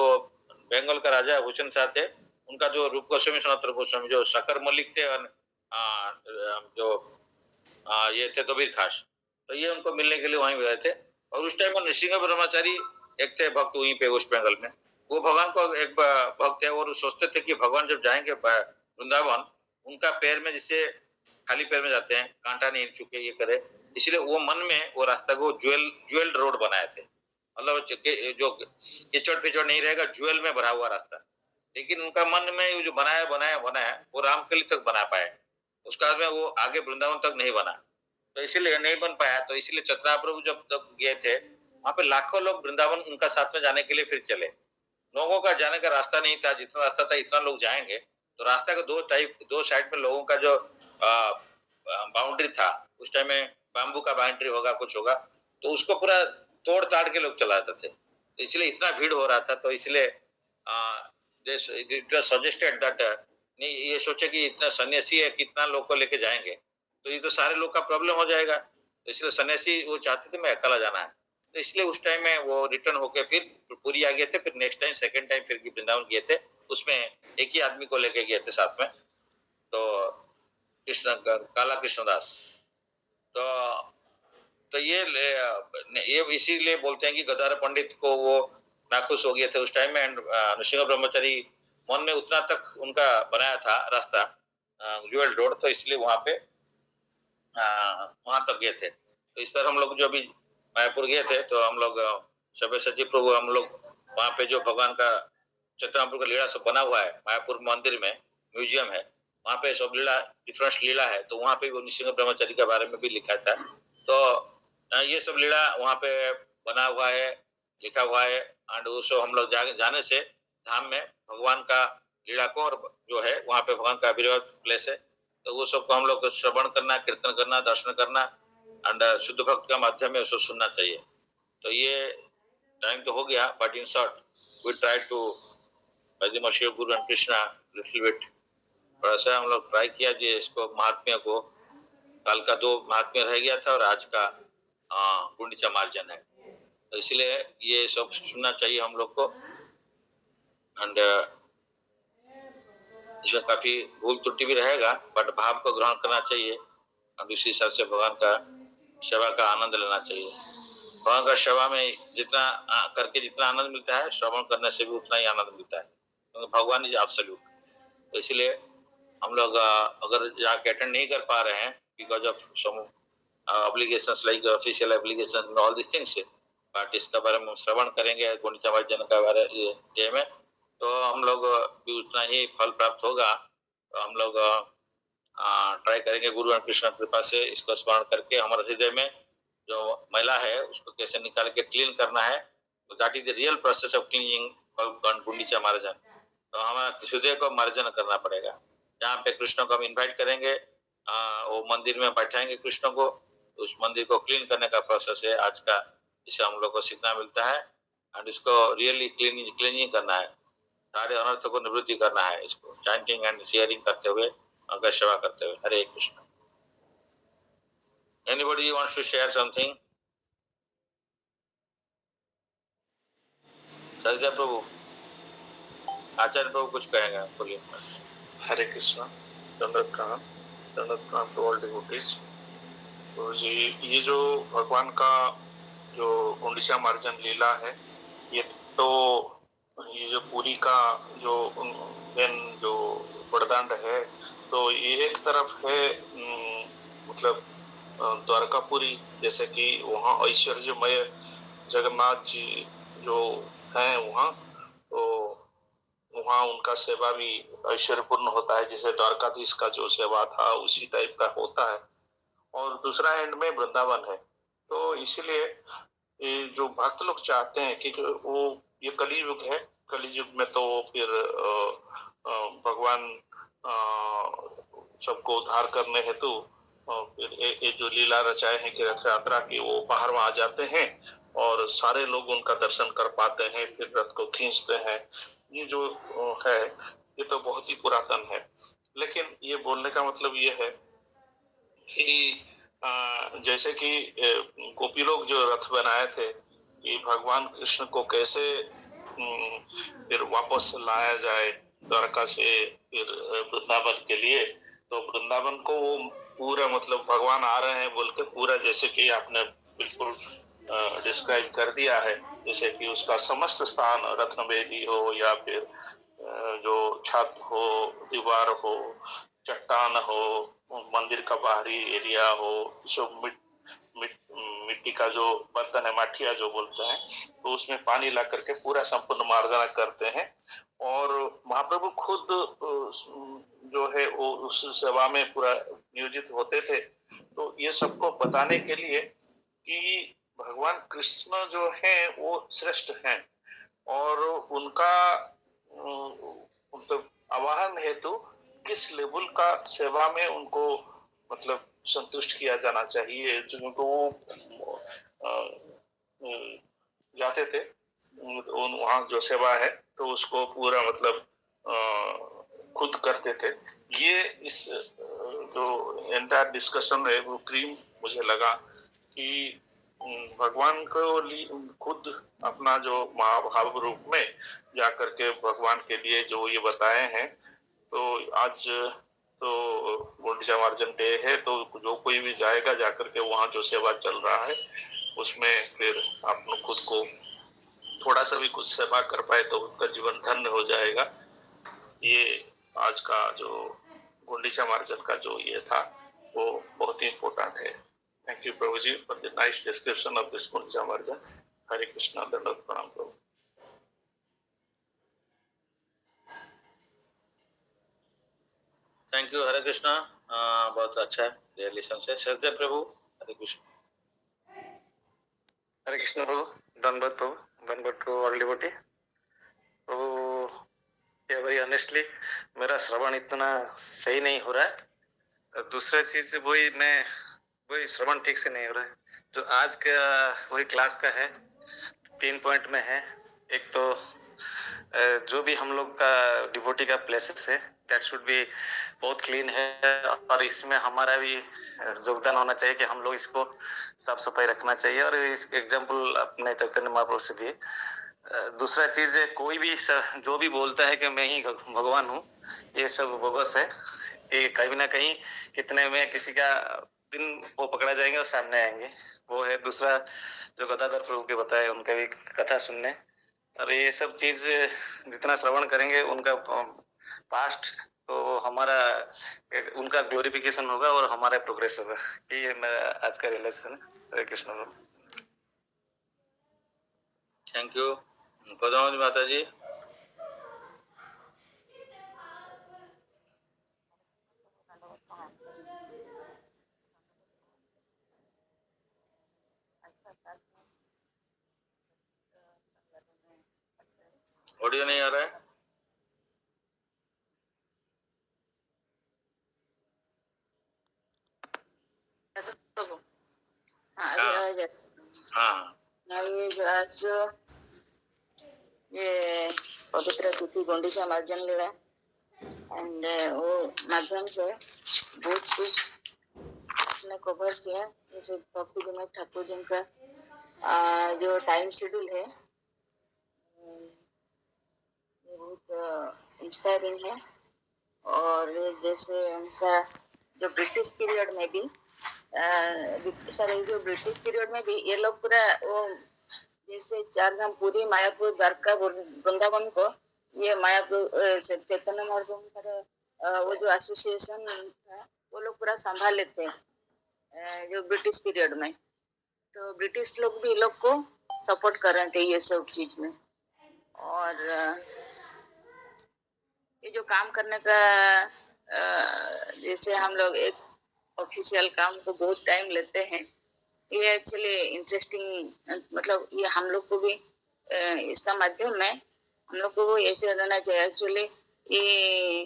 बंगाल का राजा हुसैन शाह थे, उनका जो रूप गोस्वामी सनातन गोस्वामी जो शकर मलिक थे और जो ये थे कबीर खास, तो ये उनको मिलने के लिए वहीं गए थे। और उस टाइम में नृसिंह ब्रह्मचारी एक थे भक्त वहीं पे वेस्ट बंगाल में, वो भगवान को एक भक्त है और सोचते थे कि भगवान जब जाएंगे वृंदावन, उनका पैर में जिससे खाली पैर में जाते हैं, कांटा नहीं चुके ये करे, इसलिए वो मन में वो रास्ता को ज्वेल्ड रोड बनाए थे, मतलब जो कीचड़ पिचड़ नहीं रहेगा, ज्वेल में भरा हुआ रास्ता। लेकिन उनका मन में जो बनाया बनाया बनाया वो रामकली तक बना पाए, उसका में वो आगे वृंदावन तक नहीं बना, तो इसीलिए नहीं बन पाया। तो इसीलिए चतरा प्रभु जब तब गए थे वहां पे लाखों लोग वृंदावन उनका साथ में जाने के लिए फिर चले, लोगों का जाने का रास्ता नहीं था, जितना रास्ता था इतना लोग जाएंगे, तो रास्ता का दो साइड में लोगों का जो बाउंड्री था, उस टाइम में बाम्बू का बाउंड्री होगा कुछ होगा, तो उसको पूरा तोड़ ताड़ के लोग चलाते थे, तो इसलिए इतना भीड़ हो रहा था। तो इसलिए सजेस्टेड दैट नहीं, ये सोचे कि इतना सन्यासी है कितना लोग को लेके जाएंगे, तो ये तो सारे लोग का प्रॉब्लम हो जाएगा, तो इसलिए सन्यासी वो चाहते थे मैं अकेला जाना है, तो इसलिए उस टाइम में वो रिटर्न होके फिर पूरी आ गए थे। फिर नेक्स्ट टाइम सेकंड टाइम फिर वृंदावन गए थे, उसमें एक ही आदमी को लेके गए थे साथ में, तो कृष्ण काला कृष्णदास। तो ये इसीलिए बोलते हैं कि गदाधर पंडित को वो नाखुश हो गए थे उस टाइम में, एंड नृसिंह ब्रह्मचारी मन में उतना तक उनका बनाया था रास्ता ज्वेल रोड, तो इसलिए वहां पे वहां तक गए थे। तो इस पर हम लोग जो भी मायापुर गए थे, तो हम लोग सब्यसाची प्रभु हम लोग वहां पे जो भगवान का चैतन्यपुर का लीला सब बना हुआ है, मायापुर मंदिर में म्यूजियम है, वहां पे सब लीला डिफरेंट लीला है, तो वहां पे वो नृसिंह ब्रह्मचारी के बारे में भी लिखा था। तो ये सब लीला वहां पे बना हुआ है, लिखा हुआ है, एंड वो सब हम लोग जाने से धाम में भगवान का लीला को, और जो है वहां पे भगवान का आविर्भाव प्लेस है, तो वो सबको हम लोग श्रवण करना, कीर्तन करना, दर्शन करना, एंड शुद्ध भक्त का माध्यम में उसको सुनना चाहिए। तो ये टाइम तो हो गया, but in short we try to serve guru and Krishna little bit, थोड़ा सा हम लोग ट्राई किया जी इसको महात्म्य को। कल का 2 महात्म्य रह गया था और आज का गुंडीचा मार्जन है, तो इसलिए ये सब सुनना चाहिए हम लोग को, एंड इसमें काफी भूल त्रुटि भी रहेगा, बट भाव को ग्रहण करना चाहिए और उसी हिसाब से भगवान का सेवा का आनंद लेना चाहिए। भगवान का सेवा में जितना करके जितना आनंद मिलता है, श्रवण करने से भी उतना ही आनंद मिलता है, क्योंकि भगवान इज एब्सोल्यूट। तो इसलिए हम लोग अगर जाके अटेंड नहीं कर पा रहे हैं because of some obligations like official obligations and all this things, but इसका बारे में श्रवण करेंगे गुंडीचा मार्जन का बारे में, तो हम लोग भी उतना ही फल प्राप्त होगा। तो हम लोग ट्राई करेंगे गुरु और कृष्ण कृपा से इसको स्मरण करके हमारे हृदय में जो मैला है उसको कैसे निकाल के क्लीन करना है, तो that is the real process of cleaning Gundicha Marjan. तो हमारा हृदय को मार्जन करना पड़ेगा, जहाँ पे कृष्ण को हम इन्वाइट करेंगे, वो मंदिर में बैठाएंगे कृष्ण को, उस मंदिर को क्लीन करने का प्रोसेस है आज का, इससे हम लोग को सीखना मिलता है, एंड इसको रियली क्लीनिंग करना है, सारे अनर्थ को निवृत्ति करना है, इसको चैंटिंग एंड शेयरिंग करते हुए, उनका सेवा करते हुए। हरे Krishna. Anybody wants to share something? सरिता प्रभु, आचार्य प्रभु कुछ कहेंगे, बोलिए। हरे कृष्णा। दंडवत प्रणाम टू ऑल डिवोटीज। तो जी ये जो भगवान का जो गुंडीचा मार्जन लीला है, ये जो पूरी का जो मेन जो वरदान है, तो ये एक तरफ है मतलब द्वारकापुरी, जैसे कि वहाँ ऐश्वर्यमय जगन्नाथ जी जो हैं वहाँ, तो वहाँ उनका सेवा भी ऐश्वर्यपूर्ण होता है, जैसे द्वारकाधीश का जो सेवा था उसी टाइप का होता है। और दूसरा एंड में वृंदावन है, तो इसीलिए ये जो भक्त लोग चाहते हैं कि वो ये कलियुग है, कलियुग में तो फिर भगवान सबको उद्धार करने हेतु फिर ये जो लीला रचाए हैं कि रथ यात्रा की, वो बाहर में आ जाते हैं और सारे लोग उनका दर्शन कर पाते हैं, फिर रथ को खींचते हैं। ये जो है ये तो बहुत ही पुरातन है, लेकिन ये बोलने का मतलब ये है कि जैसे कि गोपी लोग जो रथ बनाए थे कि भगवान कृष्ण को कैसे फिर वापस लाया जाए, द्वारका से फिर वृंदावन के लिए, तो वृंदावन को वो पूरा मतलब भगवान आ रहे हैं बोल के पूरा जैसे कि आपने बिल्कुल डिस्क्राइब कर दिया है, जैसे कि उसका समस्त स्थान रत्नवेदी हो या फिर जो छत हो, दीवार हो, चट्टान हो, मंदिर का बाहरी एरिया हो, जो मिट्टी का जो बर्तन है, माठिया जो बोलते हैं, तो उसमें पानी ला करके पूरा संपूर्ण मार्जना करते हैं। और महाप्रभु खुद जो है वो उस सेवा में पूरा नियोजित होते थे। तो ये सबको बताने के लिए कि भगवान कृष्ण जो है वो श्रेष्ठ हैं और उनका मतलब आवाहन हेतु किस लेवल का सेवा में उनको मतलब संतुष्ट किया जाना चाहिए, क्योंकि वो जाते थे वहाँ जो सेवा है तो उसको पूरा मतलब खुद करते थे। ये इस जो एंटायर डिस्कशन है वो क्रीम मुझे लगा कि भगवान को खुद अपना जो महाभाव रूप में जाकर के भगवान के लिए जो ये बताए हैं। तो आज तो गुंडिचा मार्जन डे है, तो जो कोई भी जाएगा जाकर के वहाँ जो सेवा चल रहा है उसमें फिर आप खुद को थोड़ा सा भी कुछ सेवा कर पाए तो उनका जीवन धन्य हो जाएगा। ये आज का जो गुंडिचा मार्जन का जो ये था वो बहुत ही इम्पोर्टेंट है। Thank you Prabhu ji for the nice description of this Gundicha Marjan. Hare Krishna, दंडवत प्रणाम प्रभु। थैंक यू हरे कृष्णा, बहुत अच्छा है, क्लियरली समझे। सजदे प्रभु, हरे कृष्ण। हरे कृष्ण प्रभु, धन्यवाद प्रभु, धन्यवाद टू ऑल डिवोटी। प्रभु ये भाई ऑनेस्टली मेरा श्रवण इतना सही नहीं हो रहा है। दूसरा चीज वही श्रवण ठीक से नहीं हो रहा है। जो आज का वही क्लास का है, 3 पॉइंट में है। एक तो जो भी हम लोग का डिवोटी का प्लेसेस है दैट शुड बी बहुत क्लीन है और इसमें हमारा भी योगदान होना चाहिए कि हम लोग इसको साफ सफाई रखना चाहिए और इस एग्जाम्पल अपने चैतन्य महाप्रभु से दिए। दूसरा चीज है कोई भी जो भी बोलता है कि मैं ही भगवान हूँ, ये सब बोगस है। ये कहीं ना कहीं कितने में किसी का दिन वो पकड़ा जाएंगे और सामने आएंगे, वो है। दूसरा जो गदाधर प्रभु के बताए उनका भी कथा सुनने, और ये सब चीज जितना श्रवण करेंगे उनका पास्ट तो हमारा उनका ग्लोरिफिकेशन होगा और हमारा प्रोग्रेस होगा। ये मेरा आज का रिलेशन है। हरे कृष्ण। थैंक यू पद्मावती माता जी। ऑडियो नहीं आ रहा है। ये जो आज ये पवित्र तिथि गुंडिचा मार्जन लीला एंड वो माध्यम से बहुत कुछ आपने कवर किया। जैसे भक्ति विनोद ठाकुर जी का जो टाइम शेड्यूल है ये बहुत इंस्पायरिंग है। और जैसे उनका जो ब्रिटिश पीरियड में भी जो ब्रिटिश पीरियड में भी ये लोग पूरा वो जैसे चारधाम पुरी, मायापुर, द्वारका, वृंदावन को ये मायापुर चैतन्य महाप्रभु का वो जो एसोसिएशन था वो लोग पूरा संभाल लेते हैं जो ब्रिटिश पीरियड में। तो ब्रिटिश लोग भी लोग को सपोर्ट कर रहे थे ये सब चीज में। और ये जो काम करने का जैसे हम लोग एक ऑफिशियल काम को बहुत टाइम लेते हैं, ये एक्चुअली इंटरेस्टिंग, मतलब ये हम लोग को भी इसका माध्यम में हम लोग को ऐसे रहना चाहिए। एक्चुअली ये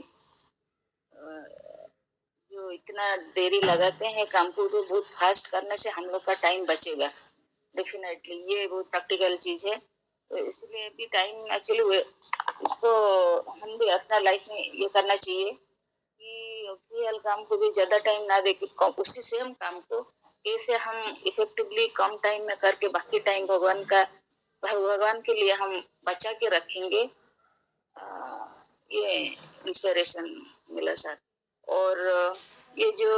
जो इतना देरी लगाते हैं काम को तो बहुत फास्ट करने से हम लोग का टाइम बचेगा डेफिनेटली। ये बहुत प्रैक्टिकल चीज है। तो इसलिए भी टाइम एक्चुअली इसको हम भी अपना लाइफ में ये करना चाहिए कि ऑफिशियल काम को भी ज्यादा टाइम ना दे, उसी सेम काम को कैसे हम इफेक्टिवली कम टाइम में करके बाकी टाइम भगवान के लिए हम बचा के रखेंगे। ये इंस्पिरेशन मिला सर। और ये जो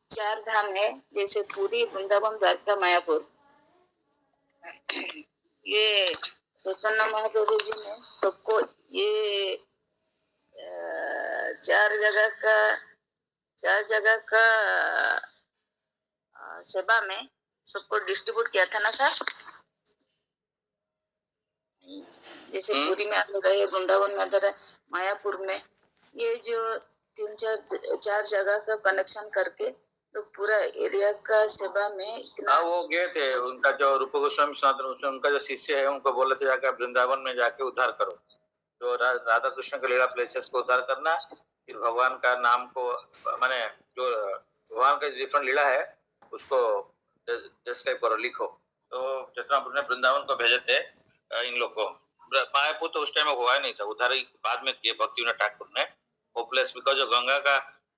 4 धाम है, जैसे पूरी, वृंदावन, द्वारका, मायापुर, ये चैतन्य महाप्रभु जी ने सबको ये 4 जगह का सेवा में सबको डिस्ट्रीब्यूट किया था ना सर। जैसे पूरी में आप रहे, वृंदावन में रहे, मायापुर में, ये जो 3-4 जगह का कनेक्शन करके तो पूरा एरिया का सेवा में इतना। वो गए थे, उनका जो रूप गोस्वामी सनातन गोस्वामी उनका जो शिष्य है उनको बोले थे जाकर वृंदावन में जाके उद्धार करो, जो राधा कृष्ण के लीला प्लेसेस को उद्धार करना, फिर भगवान का नाम को, माने जो भगवान का डिफरेंट लीला है उसको डिस्क्राइब करो, लिखो। तो चैतन्य प्रभु ने वृंदावन को भेजे थे इन लोग को। मायापुर तो उस टाइम में हुआ नहीं था, उद्धार बाद में किए भक्तिविनोद ठाकुर ने वो प्लेस, बिकॉज जो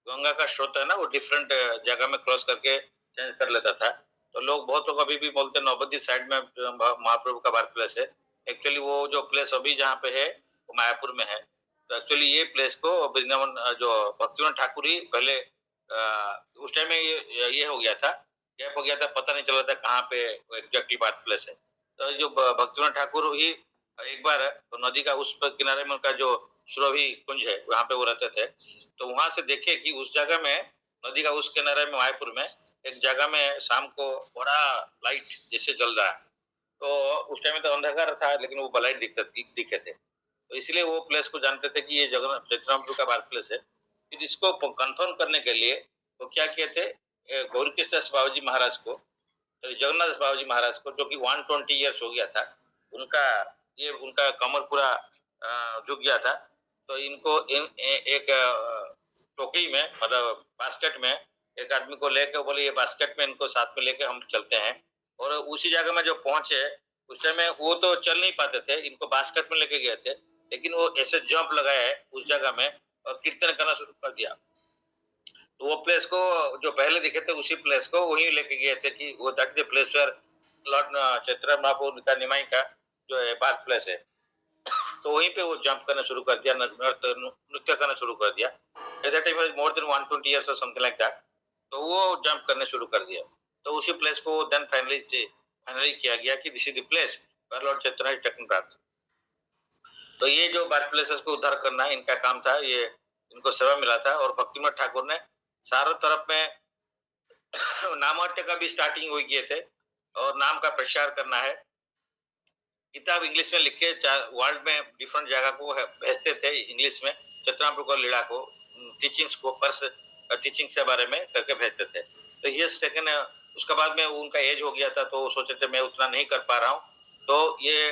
गंगा का स्रोत है ना वो डिफरेंट जगह में क्रॉस करके चेंज कर लेता था। तो लोग, बहुत लोग अभी भी बोलते हैं नवद्वीप साइड में महाप्रभु का बर्थ प्लेस है। एक्चुअली वो जो प्लेस अभी जहाँ पे है वो मायापुर में है। तो एक्चुअली ये प्लेस को वृंदावन जो भक्तिविनोद ठाकुर ही पहले उस टाइम में ये हो गया था, गैप हो गया था, पता नहीं चल रहा था कहाँ पे एग्जैक्टली बर्थ प्लेस है। तो जो भक्तिविनोद ठाकुर ही एक बार तो नदी का उस किनारे में उनका जो सुरभि कुंज है वहां पे वो रहते थे, तो वहां से देखे कि उस जगह में नदी का उस किनारे में मायापुर में एक जगह में शाम को बड़ा लाइट जैसे जल रहा है। तो उस टाइम में तो अंधकार था लेकिन वो लाइट दिखे थे, तो इसलिए वो प्लेस को जानते थे कि ये जगन्नाथ चैतन्य का बर्थ प्लेस है। फिर इसको कंफर्म करने के लिए वो क्या किए थे, गौरी कृष्ण बाबूजी महाराज को, तो जगन्नाथ बाबूजी महाराज को, जो कि 120 ईयर्स हो गया था, उनका कमर पूरा झुक गया था। तो इनको एक टोकरी में, मतलब बास्केट में, एक आदमी को लेके बोले ये बास्केट में इनको साथ में लेके हम चलते हैं। और उसी जगह में जो पहुंचे उस समय वो तो चल नहीं पाते थे, इनको बास्केट में लेके गए थे, लेकिन वो ऐसे जंप लगाए उस जगह में और कीर्तन करना शुरू कर दिया। तो वो प्लेस को जो पहले दिखे थे उसी प्लेस को वहीं लेके गए थे कि वो that the place where Lord Chaitanya Mahaprabhu का निमाई का जो है बर्थ प्लेस है। तो वहीं पे वो जंप करना शुरू कर दिया, नृत्य करना शुरू कर दिया। At that time more than 120 years और समथिंग लाइक दैट। तो वो जंप करने शुरू कर दिया। तो उसी प्लेस को देन फाइनली किया गया कि this is the place where Lord Chaitanya is taking birth. तो ये जो बर्थ प्लेसेस को उद्धार करना इनका काम था, ये इनको सेवा मिला था। और भक्तिविनोद ठाकुर ने चारों तरफ में नामहट्य का भी स्टार्टिंग हुई किए थे और नाम का प्रचार करना है। किताब इंग्लिश में लिख के वर्ल्ड में डिफरेंट जगह को भेजते थे इंग्लिश में, चैतन्य प्रभु को लीला को, टीचिंग्स को, टीचिंग के बारे में करके भेजते थे। तो ये टेकन, उसके बाद में उनका एज हो गया था तो वो सोचे थे मैं उतना नहीं कर पा रहा हूँ, तो ये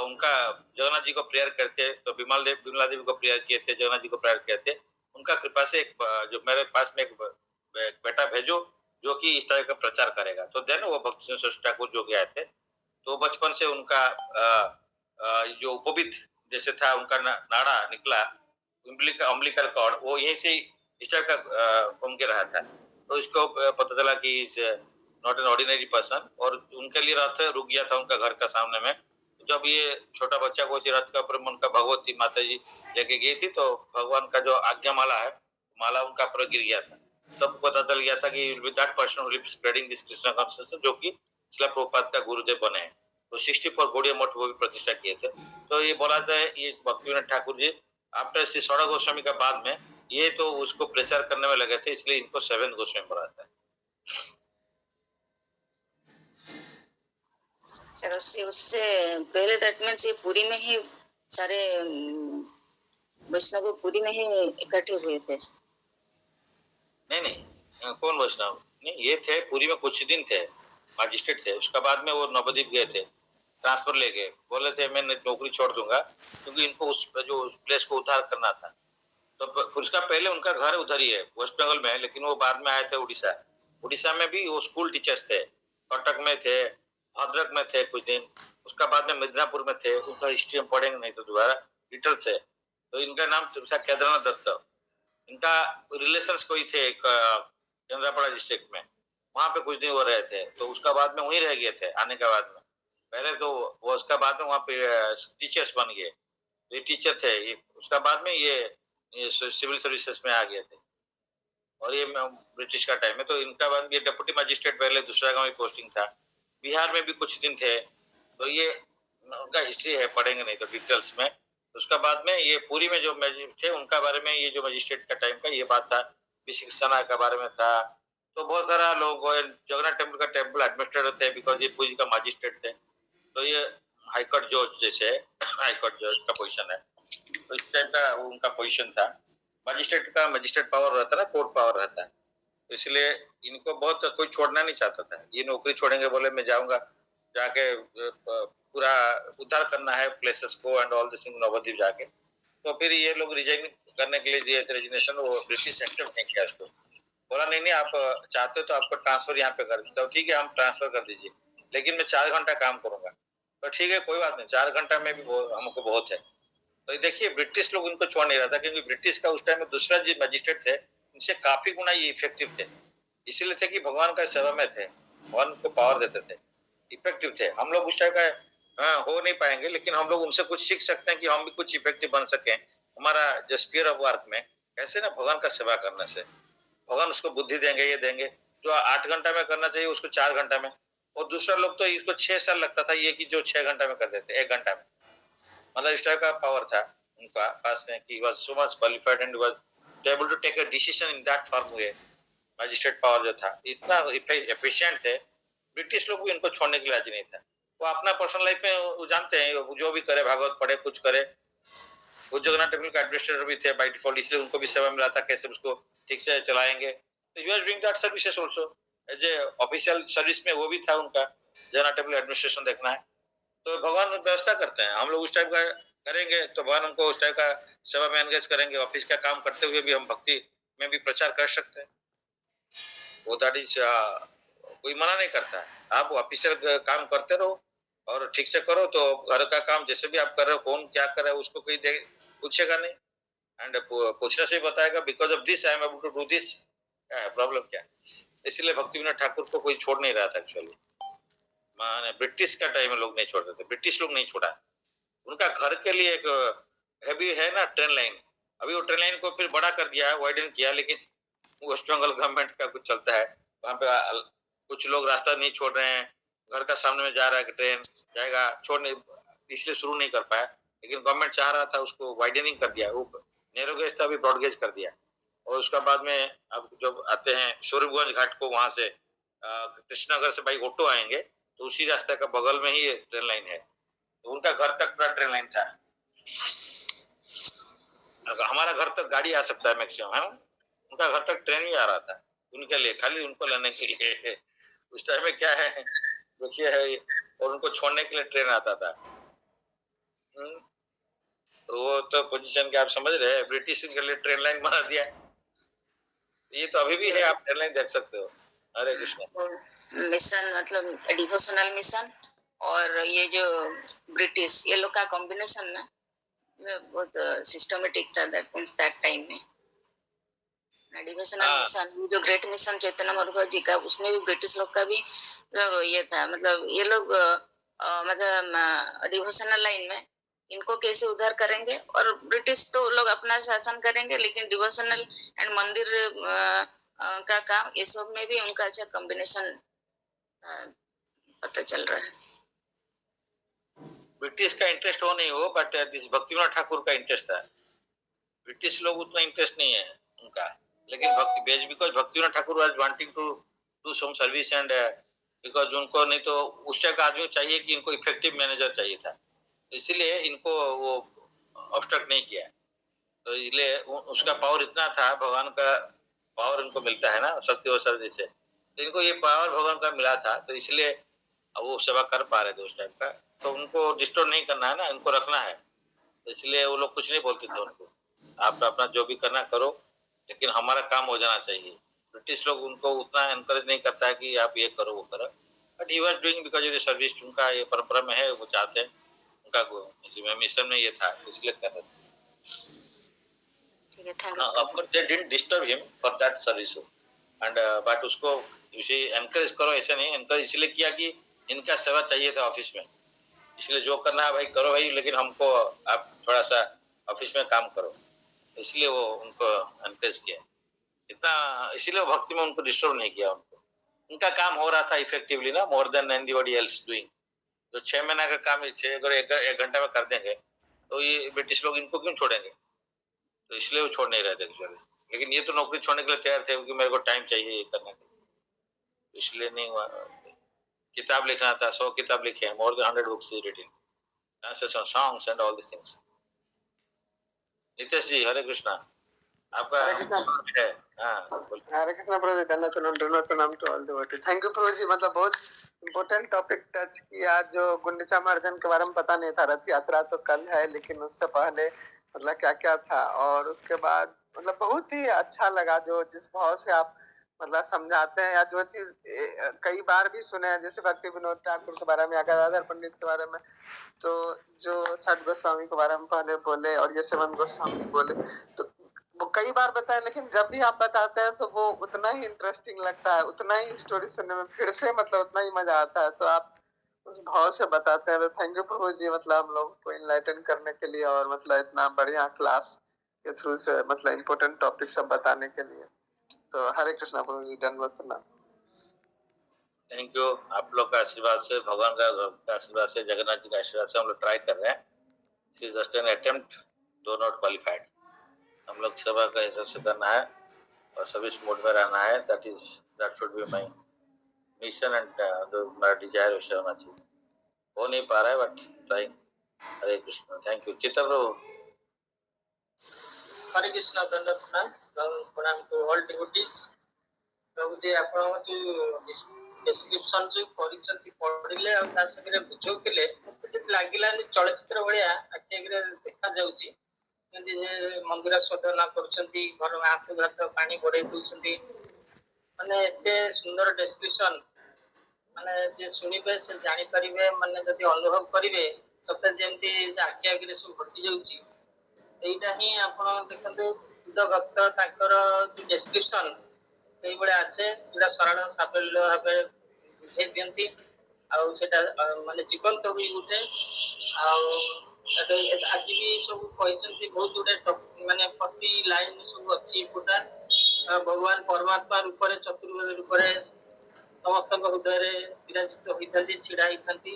उनका जगन्नाथ जी को प्रेयर करते, तो विमला देवी को प्रेयर किए थे, जगन्नाथ जी को प्रेयर किए थे, उनका कृपा से जो मेरे पास में एक बेटा भेजो जो कि इस तरह का प्रचार करेगा। तो देन वो भक्ति सिंह सरस्वती ठाकुर जो गए थे, तो बचपन से उनका जो उपवित जैसे था उनका नाड़ा निकला, अम्बिलिकल कॉर्ड, वो यहीं से इस टाइप का घूम के रहा था। तो इसको पता चला कि is not an ordinary person, और उनके लिए रथ रुक गया था उनका घर का सामने में। जब ये छोटा बच्चा को रथ का ऊपर उनका भगवती माता जी लेके गई थी, तो भगवान का जो आज्ञा माला है, माला उनका पर गिर गया था। तब पता चल गया था कि with that person who will be spreading this Krishna consciousness, जो कि श्रील प्रभुपाद का गुरुदेव बने हैं। तो 64 गौड़ीय मठ वो भी प्रतिष्ठा किए थे। तो ये बोला था ये भक्तिविनोद ठाकुर जी आफ्टर श्री सौड़ा गोस्वामी का बाद में ये तो उसको प्रचार करने में लगे थे, इसलिए इनको 7 गोस्वामी बोला था। सर उससे पहले दैट मीन्स ये पूरी में ही सारे वैष्णव पूरी में ही इकट्ठे हुए थे। नहीं, कौन वैष्णव नहीं, ये थे पूरी में कुछ दिन थे, मजिस्ट्रेट थे। उसके बाद में वो नवद्वीप गए थे, ट्रांसफर ले गए, बोले थे मैं नौकरी छोड़ दूंगा क्योंकि इनको उस प्लेस को उद्धार करना था। तो उसका पहले उनका घर उधर ही है वेस्ट बंगाल में, लेकिन वो बाद में आए थे उड़ीसा में भी वो स्कूल टीचर्स थे, कटक में थे, भद्रक में थे कुछ दिन, उसका बाद में मिदनापुर में थे। उनका हिस्ट्री हम पढ़ेंगे नहीं तो दोबारा डिटेल से। तो इनका नाम केदारनाथ दत्त, इनका रिलेशंस कोई थे केंद्रापड़ा डिस्ट्रिक्ट में, वहां पे कुछ दिन वो रहे थे। तो उसका बाद में वहीं रह गए थे आने के बाद में। पहले तो वो उसका बाद में वहाँ पे टीचर्स बन गए। ये टीचर थे, ये उसका बाद में ये सिविल सर्विसेज में आ गए थे और ये ब्रिटिश का टाइम है। तो इनका बाद ये डिप्टी मजिस्ट्रेट पहले दूसरा गांव में पोस्टिंग था। बिहार में भी कुछ दिन थे। तो ये उनका हिस्ट्री है, पढ़ेंगे नहीं तो डिटेल्स में। उसका बाद में ये पूरी में जो थे उनका बारे में, ये जो मजिस्ट्रेट का टाइम का ये बात था, बिसिक सना का बारे में था। तो बहुत सारा लोग जगन्नाथ टेम्पल का टेम्पल एडमिनिस्ट्रेटर थे, बिकॉज ये पूरी का मजिस्ट्रेट थे। तो ये हाईकोर्ट जज जैसे हाईकोर्ट जज का पोजीशन है, तो इस टाइप का उनका पोजीशन था। मजिस्ट्रेट का मजिस्ट्रेट पावर रहता है ना, कोर्ट पावर रहता है। तो इसलिए इनको बहुत कोई छोड़ना नहीं चाहता था। ये नौकरी छोड़ेंगे, बोले मैं जाऊंगा जाके पूरा उद्धार करना है प्लेसेस को एंड ऑल दिस नवद्वीप जाके। तो फिर ये लोग रिजाइन करने के लिए दिए थे रेजिग्नेशन, वो ब्रिटिश एक्सेप्ट नहीं किया उसको। बोला नहीं आप चाहते हो तो आपको ट्रांसफर यहाँ पे कर देता हूँ। ठीक है, हम ट्रांसफर कर दीजिए, लेकिन मैं 4 घंटा काम करूंगा। तो ठीक है, कोई बात नहीं, 4 घंटा में भी हमको बहुत है। तो देखिए ब्रिटिश लोग उनको छोड़ नहीं रहा था, क्योंकि ब्रिटिश का उस टाइम में दूसरा जो मजिस्ट्रेट थे इनसे काफी गुना ये इफेक्टिव थे। इसीलिए थे कि भगवान का सेवा में थे, भगवान को पावर देते थे, इफेक्टिव थे। हम लोग उस टाइम का हो नहीं पाएंगे, लेकिन हम लोग उनसे कुछ सीख सकते हैं कि हम भी कुछ इफेक्टिव बन सके। हमारा जो स्पीयर ऑफ वर्क में कैसे ना भगवान का सेवा करने से भगवान उसको बुद्धि देंगे, ये देंगे जो 8 घंटा में करना चाहिए उसको 4 घंटा में। और दूसरा लोग तो इसको 6 साल लगता था, ये कि जो 6 घंटा में कर देते 1 घंटा में। मतलब इस टाइप का पावर था उनका पास में कि was so much qualified and was able to take a decision in that firm way। Magistrate power जो था इतना एफिशिएंट थे, ब्रिटिश लोग भी इनको छोड़ने के लिए राजी नहीं था। वो अपना पर्सनल लाइफ में वो जानते हैं, जो भी करे भागवत पढ़े कुछ करे। वो जगन्नाथ टेम्पल का एडमिनिस्ट्रेटर भी थे बाय डिफॉल्ट, इसलिए उनको भी सेवा मिला था, कैसे उसको ठीक से चलाएंगे। तो you are doing that services also as a official service में, वो भी था उनका जगन्नाथ टेम्पल एडमिनिस्ट्रेशन देखना है। तो भगवान व्यवस्था करते हैं, हम लोग उस टाइप का करेंगे तो भगवान हमको उस टाइप का सेवा में एंगेज करेंगे। ऑफिस का काम करते हुए भी हम भक्ति में भी प्रचार कर सकते हैं। वो कोई मना नहीं करता है, आप ऑफिशियल काम करते रहो और ठीक से करो, तो घर का काम जैसे भी आप कर रहे हो, कौन क्या कर रहा है उसको कोई पूछेगा नहीं, एंड पूछने से ही बताएगा because of this I am able to do this. क्या है प्रॉब्लम, क्या? इसलिए भक्ति विनोद ठाकुर को कोई छोड़ नहीं रहा था एक्चुअली। माने ब्रिटिश का टाइम में लोग नहीं छोड़ते थे, ब्रिटिश लोग नहीं छोड़ा। उनका घर के लिए एक हैवी है ना ट्रेन लाइन, अभी वो ट्रेन लाइन को फिर बड़ा कर दिया है, वाइडन किया, लेकिन वेस्ट बंगाल गवर्नमेंट का कुछ चलता है, वहाँ पे कुछ लोग रास्ता नहीं छोड़ रहे हैं। घर का सामने में जा रहा है कि ट्रेन जाएगा, छोड़ने इसलिए शुरू नहीं कर पाया, लेकिन गवर्नमेंट चाह रहा था उसको वाइडनिंग कर दिया, वो नैरो गेज था अभी ब्रॉड गेज कर दिया। और उसका बाद में अब जब आते हैं शोरगंज घाट को, वहां से कृष्णनगर से बाई ऑटो आएंगे तो उसी रास्ते का बगल में ही ट्रेन लाइन है। तो उनका घर तक पूरा ट्रेन लाइन था। हमारा घर तक गाड़ी आ सकता है मैक्सिमम, है ना? उनका घर तक ट्रेन ही आ रहा था उनके लिए, खाली उनको लेने के लिए। उस टाइम में क्या है देखिए है, और उनको छोड़ने के लिए ट्रेन आता था। तो वो तो पोजीशन के आप समझ रहे हैं, ब्रिटिश के लिए ट्रेन लाइन बना दिया। ये तो अभी भी है, आप ट्रेन लाइन देख सकते हो। हरे कृष्ण। मिशन मतलब डिवोशनल मिशन और ये जो ब्रिटिश, ये लोग का कॉम्बिनेशन ना बहुत सिस्टमेटिक था दैट मींस दैट टाइम में। डिवोशनल मिशन जो ग्रेट मिशन चैतन्य महाप्रभु जी का, उसमें भी ब्रिटिश लोग का भी ये था। मतलब ये लोग मतलब डिवोशनल लाइन में इनको कैसे उद्धार करेंगे, और ब्रिटिश तो लोग अपना शासन करेंगे, लेकिन डिवोशनल एंड मंदिर का काम, ये सब में भी उनका अच्छा कॉम्बिनेशन पता चल रहा है। ब्रिटिश का इंटरेस्ट हो नहीं हो, बट दिस भक्ति विनोद ठाकुर का इंटरेस्ट है। ब्रिटिश लोग उतना इंटरेस्ट नहीं है उनका, लेकिन because Bhakti Vinod Thakur was wanting to do some service and because उनको नहीं तो उस टाइप का आदमी चाहिए कि इनको इफेक्टिव मैनेजर चाहिए था, इसीलिए इनको वो ऑब्स्ट्रक्ट नहीं किया। तो इसलिए उसका पावर इतना था, भगवान का पावर इनको मिलता है ना शक्ति और सर्विस से, तो इनको ये पावर भगवान का मिला था, तो इसलिए वो सेवा कर पा रहे थे उस टाइप का। तो उनको डिस्टर्ब नहीं करना है ना, इनको रखना है, तो इसलिए वो लोग कुछ नहीं बोलते थे उनको, आप अपना जो भी करना करो, लेकिन हमारा काम हो जाना चाहिए। ब्रिटिश लोग उनको उतना एनकरेज नहीं करता है कि आप ये करो वो करो, but he was doing because ये सर्विस उनका ये परंपरा में है, वो चाहते हैं, उनका मिशन में ये था, इसलिए कर रहे थे। Of course they didn't disturb him for that service, and but उसको उसे एनकरेज करो ऐसे नहीं, एनकरेज इसलिए किया कि इनका सेवा चाहिए था ऑफिस में, इसलिए जो करना है भाई करो भाई, लेकिन हमको आप थोड़ा सा ऑफिस में काम करो, इसलिए वो उनको एनकरेज किया इतना, इसीलिए वो भक्ति में उनको डिस्टर्ब नहीं किया। उनको उनका काम हो रहा था इफेक्टिवली ना, more than anybody else doing. जो 6 महीना का काम अगर एक घंटा में कर देंगे तो ये ब्रिटिश लोग इनको क्यों छोड़ेंगे, तो इसलिए वो छोड़ नहीं रहे थे एक्चुअली। लेकिन ये तो नौकरी छोड़ने के लिए तैयार थे क्योंकि मेरे को टाइम चाहिए ये करने के लिए, तो इसलिए नहीं हुआ। किताब लिखना था, 100 किताब लिखे हैं, more than 100 books written, dances and songs and all these things। Nitesh ji Hare Krishna, आपका हरे कृष्णा। है। हाँ हरे कृष्णा प्रभु जी, धन्यवाद प्रणाम to all devotee. Thank you Prabhu ji, मतलब बहुत इम्पोर्टेंट टॉपिक टच किया जो गुंडीचा मार्जन के बारे में पता नहीं था। रथ यात्रा तो कल है, लेकिन उससे पहले मतलब क्या क्या था, और उसके बाद मतलब बहुत ही अच्छा लगा जो जिस भाव से आप मतलब समझाते हैं, या जो चीज कई बार भी सुने हैं, जैसे भक्ति विनोद ठाकुर के बारे में या गदाधर पंडित के बारे में, तो जो षट गोस्वामी के बारे में पहले बोले और ये सेवन गोस्वामी बोले, तो वो कई बार बताए, लेकिन जब भी आप बताते हैं तो वो उतना ही इंटरेस्टिंग लगता है, उतना ही स्टोरी सुनने में फिर से मतलब उतना ही मजा आता है। तो आप उस भाव से बताते हैं, तो थैंक यू प्रभु जी, मतलब हम लोग को इनलाइटन करने के लिए और मतलब इतना बढ़िया क्लास के थ्रू से मतलब इम्पोर्टेंट टॉपिक सब बताने के लिए। तो हरे कृष्णा प्रभु जी, धन्यवाद प्रणाम। Thank you. आप लोग का आशीर्वाद से, भगवान का आशीर्वाद से, जगन्नाथ जी का आशीर्वाद से हम लोग ट्राई कर रहे हैं। This is just an attempt, दो नॉट क्वालिफाइड। हम लोग सेवा का हिसाब से करना है और सर्विस मोड में रहना है। That should be my mission and जो मेरा डिजायर वैसे होना चाहिए। हो नहीं पा रहा है but trying. Hare Krishna, thank you. चित्तर प्रभु हरे कृष्ण, प्रणाम टू ऑल डिवोटीज। प्रभु जी आपण जो डिस्क्रिप्शन जो करिसंती पढिले आ ता संगे बुझौतिले जे लागिलानी चलचित्र भलिया आखि आगे देखा जाउची। जे मंदिर शोधना करछंती, घर में हाथ घात पानी बड़े दूछंती, माने एते सुंदर डिस्क्रिप्शन, माने जे सुनिबे से जानि परिबे, माने जदि अनुभव करिवे सते जेमती जे आखि आगे सब घटी जाउची। एइटा ही आपण देखंतु बुद्ध भक्त ताकर जो डिस्क्रिप्शन एई बडे आसे जेटा सरल साफल्य भाबे बुझे दियंती, आउ सेटा माने जीवंत होई उठे। आउ आज भी सब कहते बहुत गुड़े माने प्रति लाइन सब अच्छी इम्पोर्टाट। भगवान परमात्मा रूप में चतुर्वेद रूप में समस्त हृदय विराजित होती छिड़ा होती,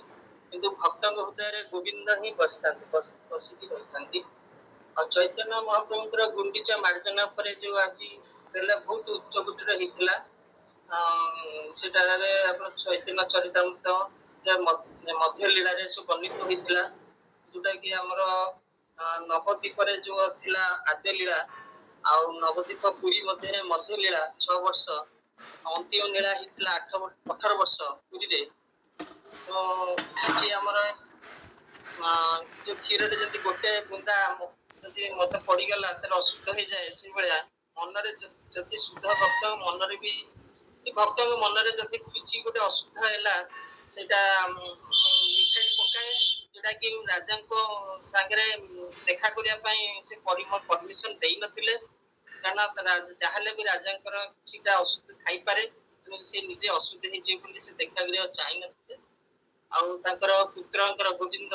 किंतु भक्त हृदय गोविंद ही बसिकी रही। और चैतन्य महाप्रभुंर गुंडीचा मार्जना पर जो आज देले बहुत उच्च कोटीर होता, चैतन्य चरितामृत मध्य लीला सब वर्णित होता, जोटा कि आमर नवद्वीप जो थिला आद्य लीला आ नवद्वीप पुरी मध्य लीला 6 वर्ष, अंतिम लीला होता 18 वर्ष पुरी। तो ये आमर जो क्षीर जमी गोटे बुंदा जदि मत पड़गला तर अशुद्ध हो जाए, से भाया मनरे जदि शुद्ध भक्त मनरे भी भक्त मनरे जदि किसी गोटे अशुद्ध है सेटा इफेक्ट पकाए, जोटा कि राजा सागरे देखा करने से परमिशन दे नथिले, कारण जहाँ भी राजा किसी अशुद्ध थी पारे, से निजे अशुद्ध हो देखा करा चाह नथिले। आउ पुत्र गोविंद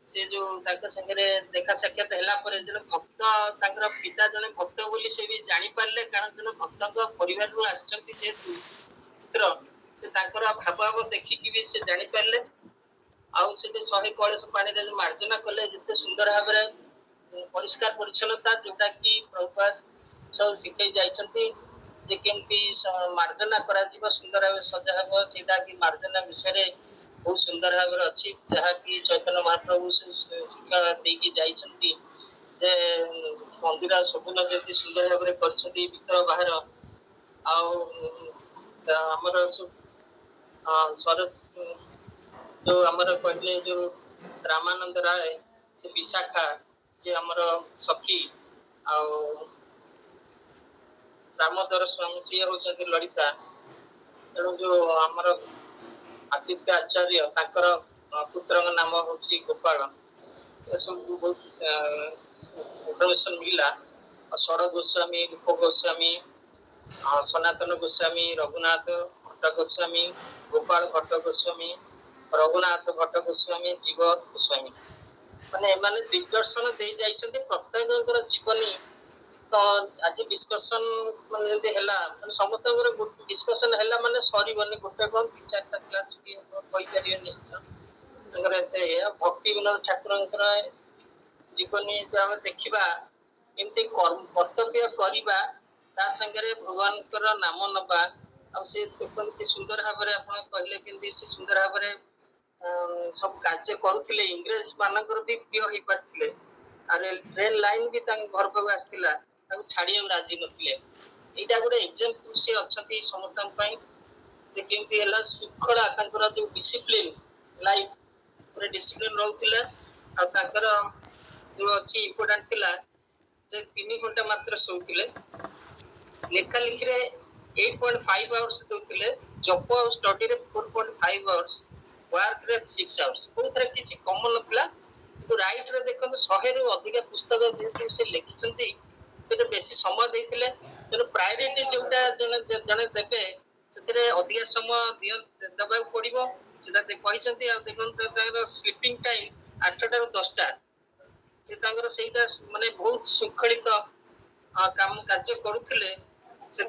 से जो संगे देखा साक्षात है जो भक्त पिता जन भक्त बोली से भी जानी पारे, कारण जो भक्त परिवार रू आसचंती जेहेतु पुत्र से भाव देखिकी भी से जानी पारे। आउ से 100 कलश पानी मार्जना कले जिते सुंदर भाव परिष्कार परिच्छन्नता, जोटा कि प्रभुपाद सब शिखई जाइछंती केमती मार्जना करा जीव सुंदर भाव सजा हबो, सेटा कि मार्जना विषय बहुत सुंदर भाव अच्छी, जहाँ कि चैतन्य महाप्रभु से शिक्षा देकी जाइछंती जे मंदिर शोभन जति सुंदर भाव करछंती भीतर बाहर। आमर स्वरज जो आमर कहले जो रामानंद राय से विशाखा जे आमर सखी दामोदर स्वामी सी होचंती ललिता। तेणु जो आमर आदित्य आचार्य पुत्र नाम हूँ गोपाल, सब बहुत इनफॉरमेशन मिला। स्वर गोस्वामी, रूप गोस्वामी, सनातन गोस्वामी, रघुनाथ भट्ट गोस्वामी, गोपाल भट्ट गोस्वामी, रघुनाथ भट्ट गोस्वामी जीव गोस्वामी माने एमाने दिग्दर्शन दे जाइछन्ते प्रत्येकଙ୍କର जीवनी तो आज डिस्कशन माने एते हला माने समस्तଙ୍କର डिस्कशन हला माने सरीबनी गोटे कोन 3-4टा क्लास भी कहि परियो निश्चय अगर एते भक्ति विनोद ठाकुरଙ୍କର जीवनी जब देखिबा एमती कर्तव्य करिबा ता संगे भगवानଙ୍କର नाम नबा आ से देखते सुंदर भाव आप कहले कि से सुंदर भाव सब कार्य करुले इंग्रेज मानकर भी प्रिय हो पारे ट्रेन लाइन भी घर पाक आसाला छाड़ राजी नथिले एटा गोटे एग्जांपल से अच्छा समस्त केमती श्रृंखला जो डिसिप्लिन लाइफ पूरे डिसिप्लिन रोला जो अच्छी इम्पोर्टाट थिला जे 3 घंटा मात्र सोउथिले लेखा लिखि रे 8.5 आवर्स दोथिले जॉब और स्टडी रे 4.5 आवर्स वर्क रे 6 आवर्स कोथरे किसी कॉमन नथिला तो राइट रे देखो 100 रु अधिक पुस्तक जेतु से लिखिसंती सेटे बेसी समय देथिले तो प्रायोरिटी जोटा जने जने देबे सेतरे अधिक समय दियो दबा पड़िबो सेटा कहिसंती आ देखन तार स्लीपिंग टाइम 8टा रु 10टा से तांगर सेटा माने बहुत शृंखलित काम कार्य करुले से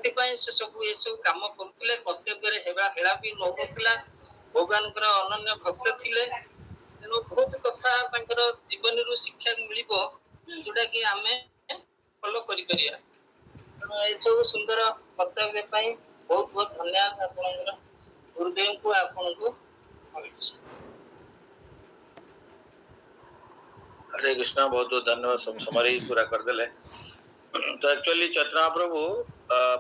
सब ये सब कम करुले कर्तव्य हेला भी नौला भगवान अनन्य भक्त थिले तेणु बहुत कथा जीवन रु शिक्षा मिल जोटा कि आम फॉलो कर सब सुंदर वक्तव्य बहुत बहुत धन्यवाद आप गुरुदेव को आपन को हरे कृष्णा बहुत बहुत धन्यवाद समरी पूरा करदेले तो एक्चुअली चैतन्य प्रभु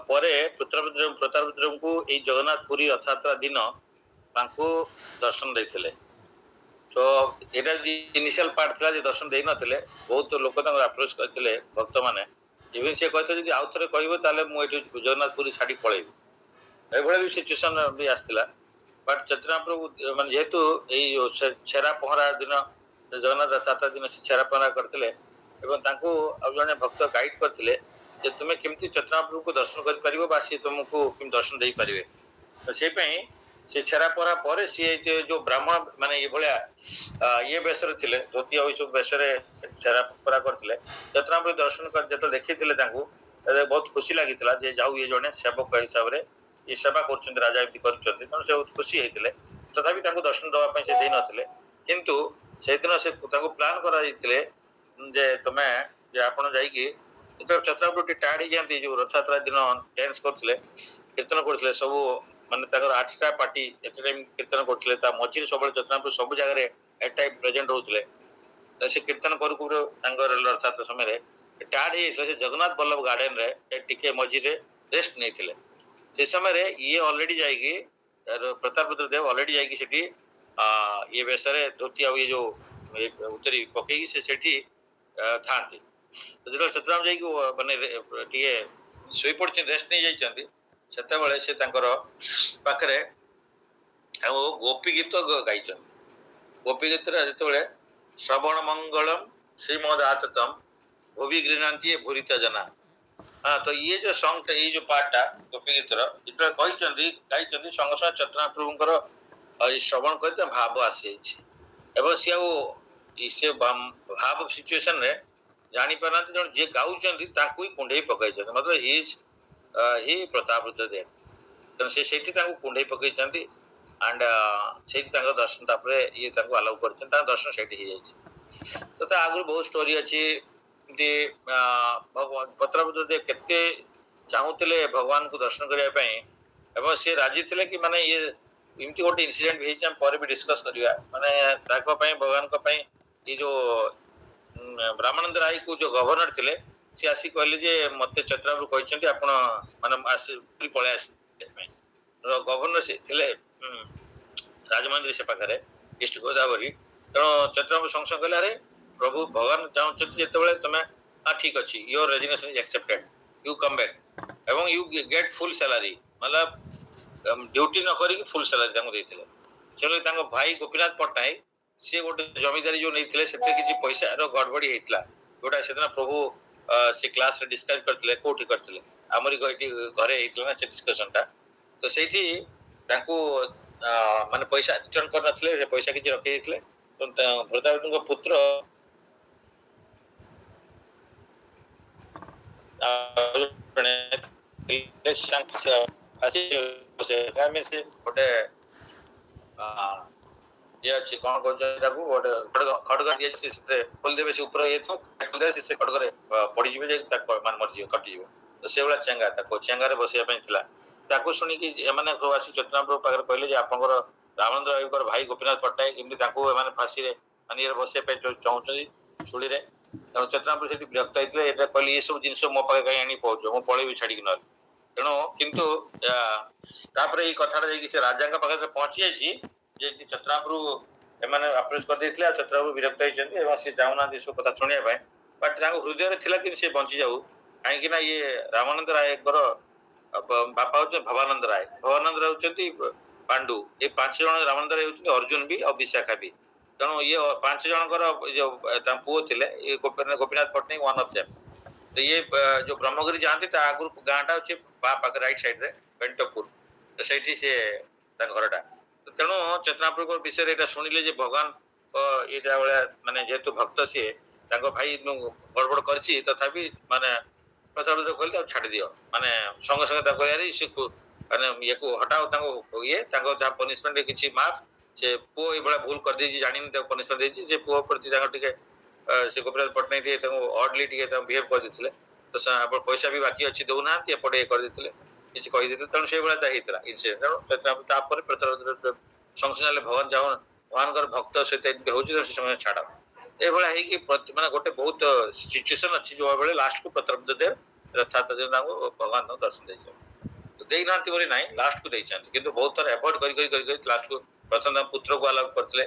परे प्रतापरुद्र को ए जगन्नाथपुरी रथयात्रा दिन तांको दर्शन देथिले तो एटा इनिशियल पार्ट था जे दर्शन देई नथिले बहुत लोक तांको अप्रोच करथिले भक्त माने इवन से कहते जे आउ थरे कहबो ताले मु एठी जगन्नाथपुरी छाडी पळेबी एभळे भी सिचुएशन भी आस्तिला बट चैतन्य प्रभु माने जेतु ए छेरा पहरा दिन जगन्नाथ रथयात्रा दिन से छेरा पहरा करथिले एवं तांको अब जने भक्त गाइड करथिले जे तुमे केमती चैतन्य प्रभु को दर्शन कर परिबो बा से तुमको किम दर्शन देई परिबे तो से पई से छेरा पहरा परे से जो ब्राह्मण माने ये भलिया ये बेसर थिले धोती और सब बेसरे छेरा पहरा करथिले चैतन्य प्रभु दर्शन कर जत देखिथिले तांको बहुत खुशी लागितला जे जाऊ ये जने सेवक हिसाब रे ये सेवा करछन राजा इति करछन तो से खुशी हेतिले तथापि तांको दर्शन दवा पई से देई नथिले किंतु से दिन से प्लान करा जे तुम जे आपण जाइकी तो चतुर्थ टाड़ ही जाती जो रथयात्रा दिन डांस करते कीर्तन करते सब मानते 8टा पार्टी एट टाइम कीर्तन करते मझे सब चतुर्थ सब जगह एट टाइम प्रेजेंट होते से कीर्तन कर रथयात्रा समय टाड़ ही जगन्नाथ बल्लभ गार्डन रे टिके मझे रेस्ट नहीं से समय ये ऑलरेडी जाइए प्रतापरुद्र देव ऑलरेडी जाइए ये बेसरे धोती आ ये जो उतरी पकई से था तो जो चतुराम जाइए माने टे शोई पड़े रेस्ट नहीं जाइए से से पाखे गोपी गीत गाई गोपी गीत जो श्रवण मंगलम श्रीमदातम भूवि गृहती भूरित जना हाँ तो ये जो सॉन्ग ये जो पार्टा गोपी गीतर जो गाई संगे संगे चतुराम प्रभुंर श्रवण करते भाव आसी सी भाव सिचुएशन रे जानी पाना जन जे गाउचंदी ताकू ही कुंडे पकई मतलब ही प्रतापरुद्र देव तेणु से सेठी ताकू कुंडे पकई एंड सेठी तांको दर्शन तापरे ये ताकू अलाउ करछन ता दर्शन सेठी ही जाई तो ता आगु बहुत स्टोरी अछि जे भगवान प्रतापरुद्र देव केते चाहूतिले भगवान को दर्शन करिया पई एवं से राजी थिले कि माने ये इमती गोटे इनसीडेंट भी हम पर भी डिस्कस करिया माने ताको पई भगवान को पई ये जो ब्राह्मणेंद्र राय को जो गवर्नर थिले से आसी कहले जे मते चतुराम कहछन्ती आपण माने आसी पळे आसी गवर्नर से थिले राजमंदिर से पाखरे ईस्ट गोदावरी तो चतुराम संग कहले अरे प्रभु भगवान चाहछन्ती जेतेबेले तमे हां ठीक अछि your resignation is accepted you come back एवं यू गेट फुल सैलरी मतलब ड्यूटी न करी फुल सैलरी तांको देथिले चलो तांको भाई गोपीनाथ पट्टनायक से गोटे जमीदारी जो नहीं से किसी पैसा गड़बड़ी होता जोटा से प्रभु से क्लास रे डिस्कस करते कौटी करते आमरी घरे होता ना से डिस्कशन टा तो से ମାନେ ପଇସା ରିଟର୍ନ କରିନଥିଲେ, ସେ ପଇସା କିଛି ରଖିଦେଇଥିଲେ। ଭରତାବତୀଙ୍କ ପୁତ୍ର ଗୋଟେ ଇଏ ଅଛି, କଣ କହୁଛନ୍ତି ତାକୁ, ଗୋଟେ ଖଡଗ ଇଏ ଅଛି, ସେଥିରେ ଖୋଲିଦେବେ, ସେ ଉପରେ ଇଏ ଖୋଲିଦେବେ, ସେ ଖଡଗରେ ପଡିଯିବେ ଯେ ତାକୁ ମାନେ ମରିଯିବ, କଟିଯିବ। ତ ସେଇଭଳିଆ ଚେଙ୍ଗା, ତାକୁ ଚେଙ୍ଗାରେ ବସିବା ପାଇଁ ଥିଲା। ତାକୁ ଶୁଣିକି ଏମାନେ ସବୁ ଆସି ଚେତନାପ୍ରଭୁ ପାଖରେ କହିଲେ ଯେ ଆପଣଙ୍କର ରାମେନ୍ଦ୍ର ରାୟଙ୍କର ଭାଇ ଗୋପୀନାଥ ପଟ୍ଟନାୟକ ଏମିତି ତାଙ୍କୁ ଏମାନେ ଫାଶୀରେ ମାନେ ଇଏ ବସିବା ପାଇଁ ଚାହୁଁଛନ୍ତି ଛୁଳିରେ। ତେଣୁ ଚେତନାପ୍ରଭୁ ସେଠି ବିରକ୍ତ ହେଇଥିଲେ, ଏଇଟା କହିଲେ ଏ ସବୁ ଜିନିଷ ମୋ ପାଖରେ କାହିଁ ଆଣି କହୁଛ, ମୁଁ ପଳେଇବି ଛାଡିକି ନହେଲେ। ତେଣୁ କିନ୍ତୁ ତାପରେ ଏଇ କଥାଟା ଯାଇକି ସେ ରାଜାଙ୍କ ପାଖରେ ପହଞ୍ଚି ଯାଇଛି ଯେ ଚେତନାପ୍ରଭୁ ଏମାନେ ଆପ୍ରୋଚ କରିଦେଇଥିଲେ, ଆଉ ଚେତନାପ୍ରଭୁ ବିରକ୍ତ ହେଇଛନ୍ତି ଏବଂ ସେ ଚାହୁଁନାହାନ୍ତି ଏସବୁ କଥା ଶୁଣିବା ପାଇଁ। ବଟ୍ ତାଙ୍କ ହୃଦୟରେ ଥିଲା କିନ୍ତୁ ସେ ବଞ୍ଚି ଯାଉ, କାହିଁକି ନା ଇଏ ରାମାନନ୍ଦ ରାୟଙ୍କର ବାପା ହଉଛନ୍ତି ଭବାନନ୍ଦ ରାୟ। ଭବାନନ୍ଦ ରାୟ ହଉଛନ୍ତି ପାଣ୍ଡୁ। ଏଇ 5 ଜଣ ରାମାନନ୍ଦ ରାୟ ହଉଛନ୍ତି ଅର୍ଜୁନ ବି ଆଉ ବିଶାଖା ବି। ତେଣୁ ଇଏ 5 ଜଣଙ୍କର ଯୋଉ ତାଙ୍କ ପୁଅ ଥିଲେ, ଇଏ Gopinath Pattnaik one of them. ତ ଇଏ ଯୋଉ ବ୍ରହ୍ମଗିରି ଯାଆନ୍ତି ତା ଆଗରୁ ଗାଁଟା ହଉଛି ବା ପାଖରେ ରାଇଟ୍ ସାଇଡରେ ବେଣ୍ଟପୁର। ତ ସେଇଠି ସେ ତାଙ୍କ ଘରଟା। ତେଣୁ ଚେତନାପ୍ରଭୁଙ୍କ ବିଷୟରେ ଏଇଟା ଶୁଣିଲେ ଯେ ଭଗବାନ ଏଇଟା ଭଳିଆ ମାନେ ଯେହେତୁ ଭକ୍ତ ସିଏ, ତାଙ୍କ ଭାଇ ଗଡବଡ କରିଛି ତଥାପି ମାନେ କହିଲେ ତାକୁ ଛାଡି ଦିଅ, ମାନେ ସଙ୍ଗେ ସଙ୍ଗେ ତାକୁ ସେ ମାନେ ଇଏକୁ ହଟାও, ତାଙ୍କୁ ତାଙ୍କ ଯାହା ପନିଶମେଣ୍ଟ କିଛି ମାଫ। ସେ ପୁଅ ଏଇଭଳିଆ ଭୁଲ କରିଦେଇଛି, ଜାଣିନି ତାକୁ ପନିଶମେଣ୍ଟ ଦେଇଛି। ସେ ପୁଅ ପ୍ରତି ତାଙ୍କର ଟିକେ ସେ ଗୋପୀନାଥ ପଟ୍ଟନାୟକ ଟିକେ ତାଙ୍କୁ ଅଡଲି ଟିକେ ତାଙ୍କୁ ବିହେଭ କରିଦେଇଥିଲେ। ତ ଆପଣ ପଇସା ବି ବାକି ଅଛି ଦଉନାହାନ୍ତି, ଏପଟେ ଇଏ କରିଦେଇଥିଲେ, କିଛି କହିଦେଇଥିଲେ। ତେଣୁ ସେଇଭଳିଆ ତା ହେଇଥିଲା ଇନସିଡେଣ୍ଟ। ତେଣୁ ତାପରେ ସଂଶୟ ହେଲେ ଭଗବାନ ଭଗବାନଙ୍କର ଭକ୍ତ ସହିତ ଏମିତି ହଉଛି, ସେ ସମୟ ଛାଡ। ଏଇଭଳିଆ ହେଇକି ମାନେ ଗୋଟେ ବହୁତ ସିଚୁଏସନ ଅଛି ଯୋଉବେଳେ ଲାଷ୍ଟକୁ ପ୍ରତାରପତ ଦେବ ରଥଯାତ୍ରା ଦିନ ତାଙ୍କୁ ଭଗବାନ ତାଙ୍କୁ ଦର୍ଶନ ଦେଇଛନ୍ତି। ଦେଇନାହାନ୍ତି ବୋଲି ନାହିଁ, ଲାଷ୍ଟକୁ ଦେଇଛନ୍ତି, କିନ୍ତୁ ବହୁତ ଥର ଆଭଏଡ କରି ଲାଷ୍ଟକୁ ପ୍ରଥମ ତାଙ୍କ ପୁତ୍ରକୁ ଆଲାଉ କରିଥିଲେ,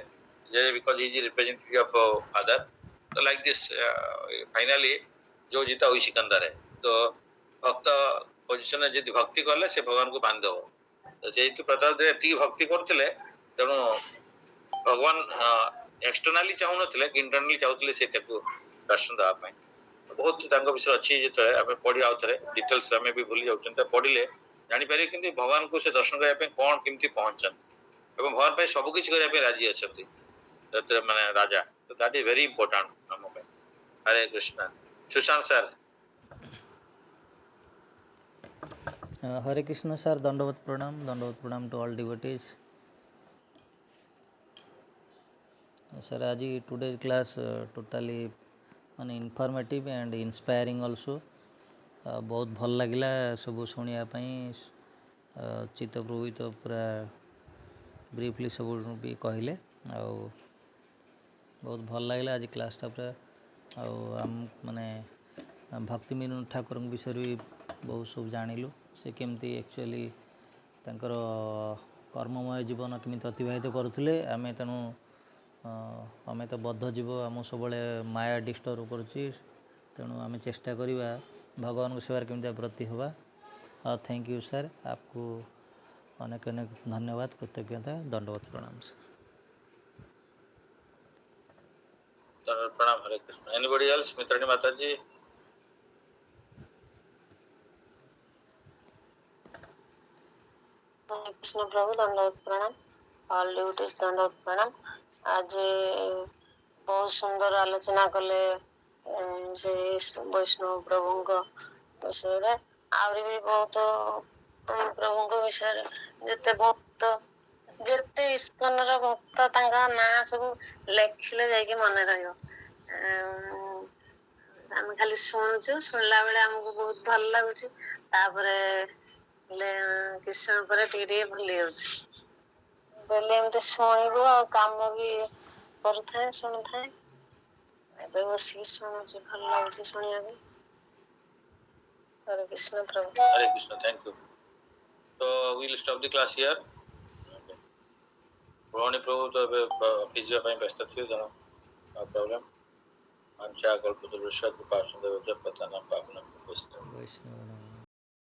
ଯେ because is representative of father. ତ ଲାଇକ ଦିସ୍ ଫାଇନାଲି ଯୋଉ ଜିତା ହୁଇ ସିକନ୍ଦର है। ତ ଭକ୍ତ ପୋଜିସନରେ ଯଦି ଭକ୍ତି କଲେ ସେ ଭଗବାନଙ୍କୁ ବାନ୍ଧିଦବ। ଯେହେତୁ ପ୍ରତାପ ଦେବ ଏତିକି ଭକ୍ତି କରୁଥିଲେ, ତେଣୁ ଭଗବାନ ଏକ୍ସଟର୍ନାଲି ଚାହୁଁନଥିଲେ, ଇଣ୍ଟରନାଲି ଚାହୁଁଥିଲେ ସେ ତାକୁ ଦର୍ଶନ ଦେବା ପାଇଁ। ବହୁତ ତାଙ୍କ ବିଷୟରେ ଅଛି, ଯେତେବେଳେ ଆମେ ପଢିବା ଆଉଥରେ ଡିଟେଲ୍ସ ଆମେ ବି ଭୁଲି ଯାଉଛନ୍ତି, ପଢିଲେ ଜାଣିପାରିବେ କିନ୍ତୁ ଭଗବାନଙ୍କୁ ସେ ଦର୍ଶନ କରିବା ପାଇଁ କଣ କେମିତି ପହଞ୍ଚନ୍ତି ଏବଂ ଭଗବାନ ପାଇଁ ସବୁ କିଛି କରିବା ପାଇଁ ରାଜି ଅଛନ୍ତି ମାନେ ରାଜା। ତ ଦ୍ୟାଟ୍ ଇଜ ଭେରି ଇମ୍ପୋର୍ଟାଣ୍ଟ ଆମ ପାଇଁ। Hare Krishna. Sushant sir. Hare Krishna sir, Dandavat Pranam to all devotees. Sir, aji today's class totally informative and inspiring also. बहुत भल लगिला सब शुणा चित्त प्रभु तो पूरा ब्रीफली सब भी कहले बहुत भल लगिला आज क्लासटा पूरा आम माने भक्ति मीनू ठाकुर विषय भी बहुत सब जानिलु से केमती एक्चुअली तांकर कर्ममय जीवन केमिति अतिबाहित करुले आम तेणु आम तो बद्ध जीव आम सब माया डिस्टर्ब करुच्ची तेणु आम चेष्टा करिबा भगवान को सेवार केमिति प्रति हवा। थैंक यू सर, आपको अनेक अनेक धन्यवाद, कृतज्ञता, दंडवत प्रणाम सर। प्रणाम। हरे कृष्ण। Anybody else? मित्राणी माताजी। हरे कृष्ण प्रभु, दंडवत प्रणाम। ऑल ड्यूटीज दंडवत प्रणाम। आज बहुत सुंदर आलोचना कले से वैष्णव प्रभु विषय आहरी भी बहुत प्रभु विषय जिते भक्त जिते इस्कन भक्त ना सब लेखिले जाके मन रम खाली शुणुचु शुणला बेले आमको बहुत भल लगुच कृष्ण पर टे भूली जाते शुणु आ कम भी करुए शुणुए बस शुणुच भल लगुच शुणा। हरे कृष्ण प्रभु। हरे कृष्ण। Thank you. तो we will stop the class here. Bhavani प्रभु तो ऑफिस जाय व्यस्त थे, नो प्रॉब्लम। अंचा कल्पतरुष्य कृपा सुंदर पतनम पावनम वैष्णव।